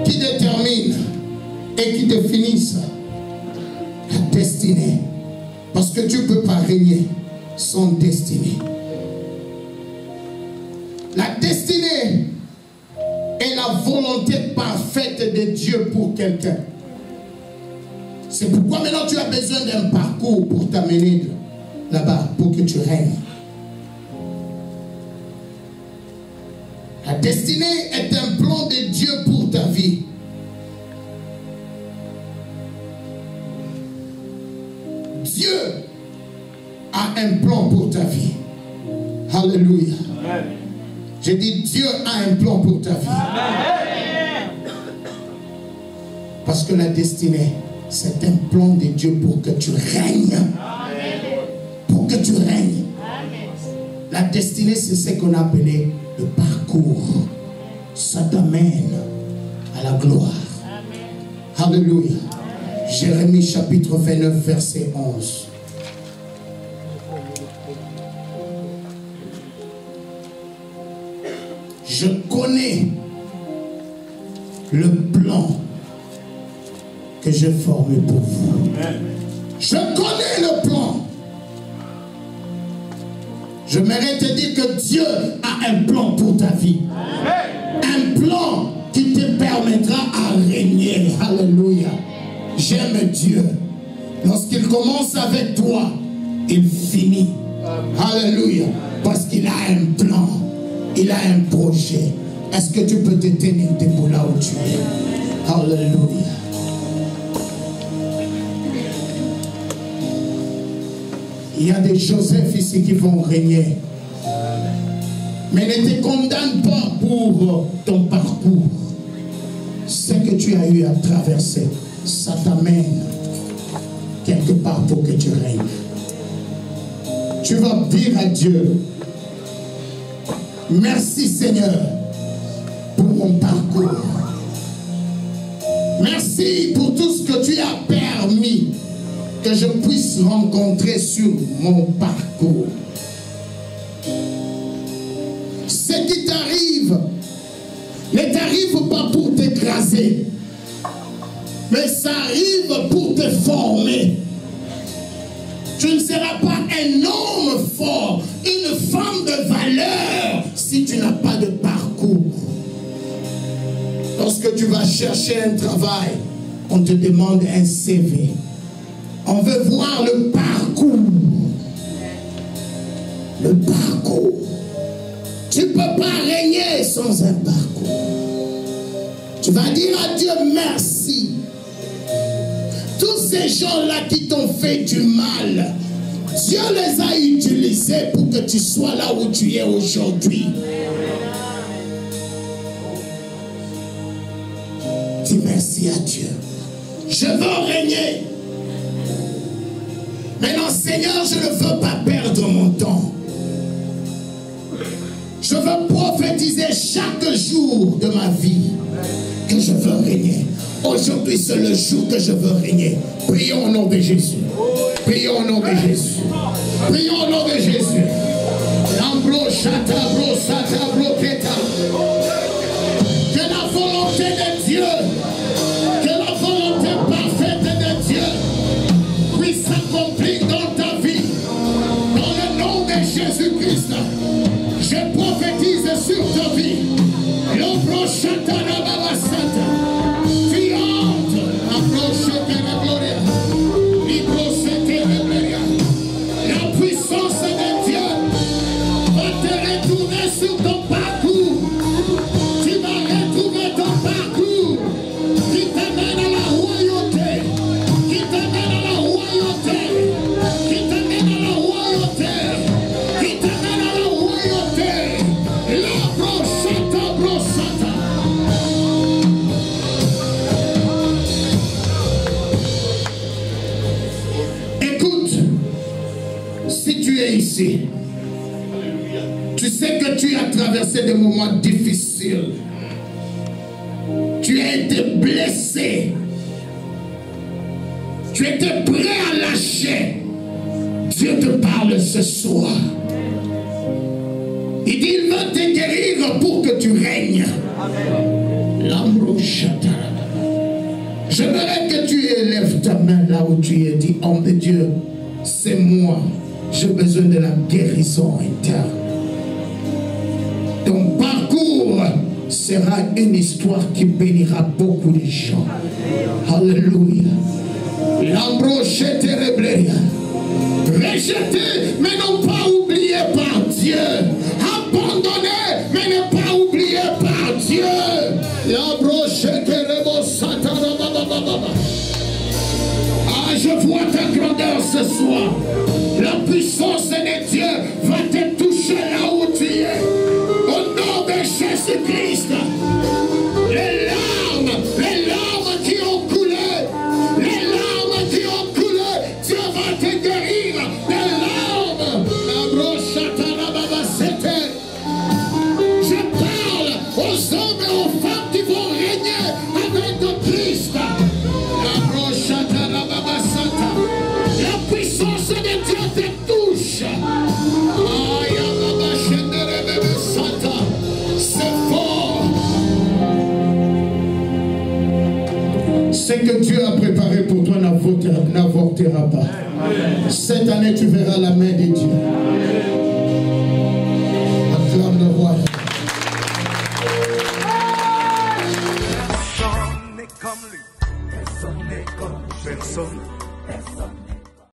B: qui déterminent et qui définissent la destinée. Parce que tu ne peux pas régner sans destinée. La destinée est la volonté parfaite de Dieu pour quelqu'un. C'est pourquoi maintenant tu as besoin d'un parcours pour t'amener là-bas, pour que tu règnes. La destinée est un plan de Dieu pour ta vie. Dieu a un plan pour ta vie. Alléluia. Amen. J'ai dit, Dieu a un plan pour ta vie. Amen. Parce que la destinée, c'est un plan de Dieu pour que tu règnes. Amen. Pour que tu règnes. Amen. La destinée, c'est ce qu'on a appelé le parcours. Ça t'amène à la gloire. Amen. Alléluia. Amen. Jérémie chapitre 29, verset 11. Je connais le plan que j'ai formé pour vous. Je connais le plan. Je m'aimerais te dire que Dieu a un plan pour ta vie. Un plan qui te permettra à régner. Alléluia. J'aime Dieu. Lorsqu'il commence avec toi, il finit. Alléluia. Parce qu'il a un plan. Il a un projet. Est-ce que tu peux te tenir debout là où tu es? Alléluia. Il y a des Joseph ici qui vont régner. Mais ne te condamne pas pour ton parcours. Ce que tu as eu à traverser, ça t'amène quelque part pour que tu règnes. Tu vas dire à Dieu, merci Seigneur pour mon parcours. Merci pour tout ce que tu as permis que je puisse rencontrer sur mon parcours. Ce qui t'arrive ne t'arrive pas pour t'écraser, mais ça arrive pour te former. Tu ne seras pas un homme fort, une femme de valeur, si tu n'as pas de parcours. Lorsque tu vas chercher un travail, on te demande un CV. On veut voir le parcours. Le parcours. Tu ne peux pas régner sans un parcours. Tu vas dire à Dieu merci. Tous ces gens-là qui t'ont fait du mal, Dieu les a utilisés pour que tu sois là où tu es aujourd'hui. Dis merci à Dieu. Je veux régner. Maintenant, Seigneur, je ne veux pas perdre mon temps. Je veux prophétiser chaque jour de ma vie que je veux régner. Aujourd'hui, c'est le jour que je veux régner. Prions au nom de Jésus. Prions au nom de Jésus. Prions au nom de Jésus. Que la volonté de Dieu, que la volonté parfaite de Dieu puisse s'accomplir dans ta vie. Dans le nom de Jésus-Christ, je prophétise sur ta vie. L'ombro Shatana Baba Santa. Tu entres. L'ombro Shatana Gloria. Libro Shatana Gloria. La puissance de Dieu va te retourner sur ton parcours. Tu vas retrouver ton parcours qui t'amène à la royauté. Qui t'amène à la royauté. Qui t'amène à la royauté. Qui t'amène à la royauté. L'ombro Shatana Bro Santa. Écoute, si tu es ici, tu sais que tu as traversé des moments difficiles. Tu as été blessé. Tu étais prêt à lâcher. Dieu te parle ce soir. Il dit, il va te guérir pour que tu règnes. L'ambro Shatana. J'aimerais que tu élèves ta main là où tu es. Dis, homme de Dieu, c'est moi. J'ai besoin de la guérison interne. Ton parcours sera une histoire qui bénira beaucoup de gens. Alléluia. L'embroché rebléria. Rejeté, mais non pas oublié par Dieu. Abandonné, mais ne pas oublié par Dieu. L'embroché Ah, je vois ta grandeur ce soir. La puissance de Dieu va te toucher là où tu es. Au nom de Jésus-Christ. Les larmes qui ont coulé, Dieu va te guérir des larmes. Je parle aux hommes et aux femmes qui vont régner avec le Christ. La puissance de Dieu te touche. C'est fort. Ce que Dieu a préparé pour toi n'avortera pas. Cette année, tu verras la main de Dieu.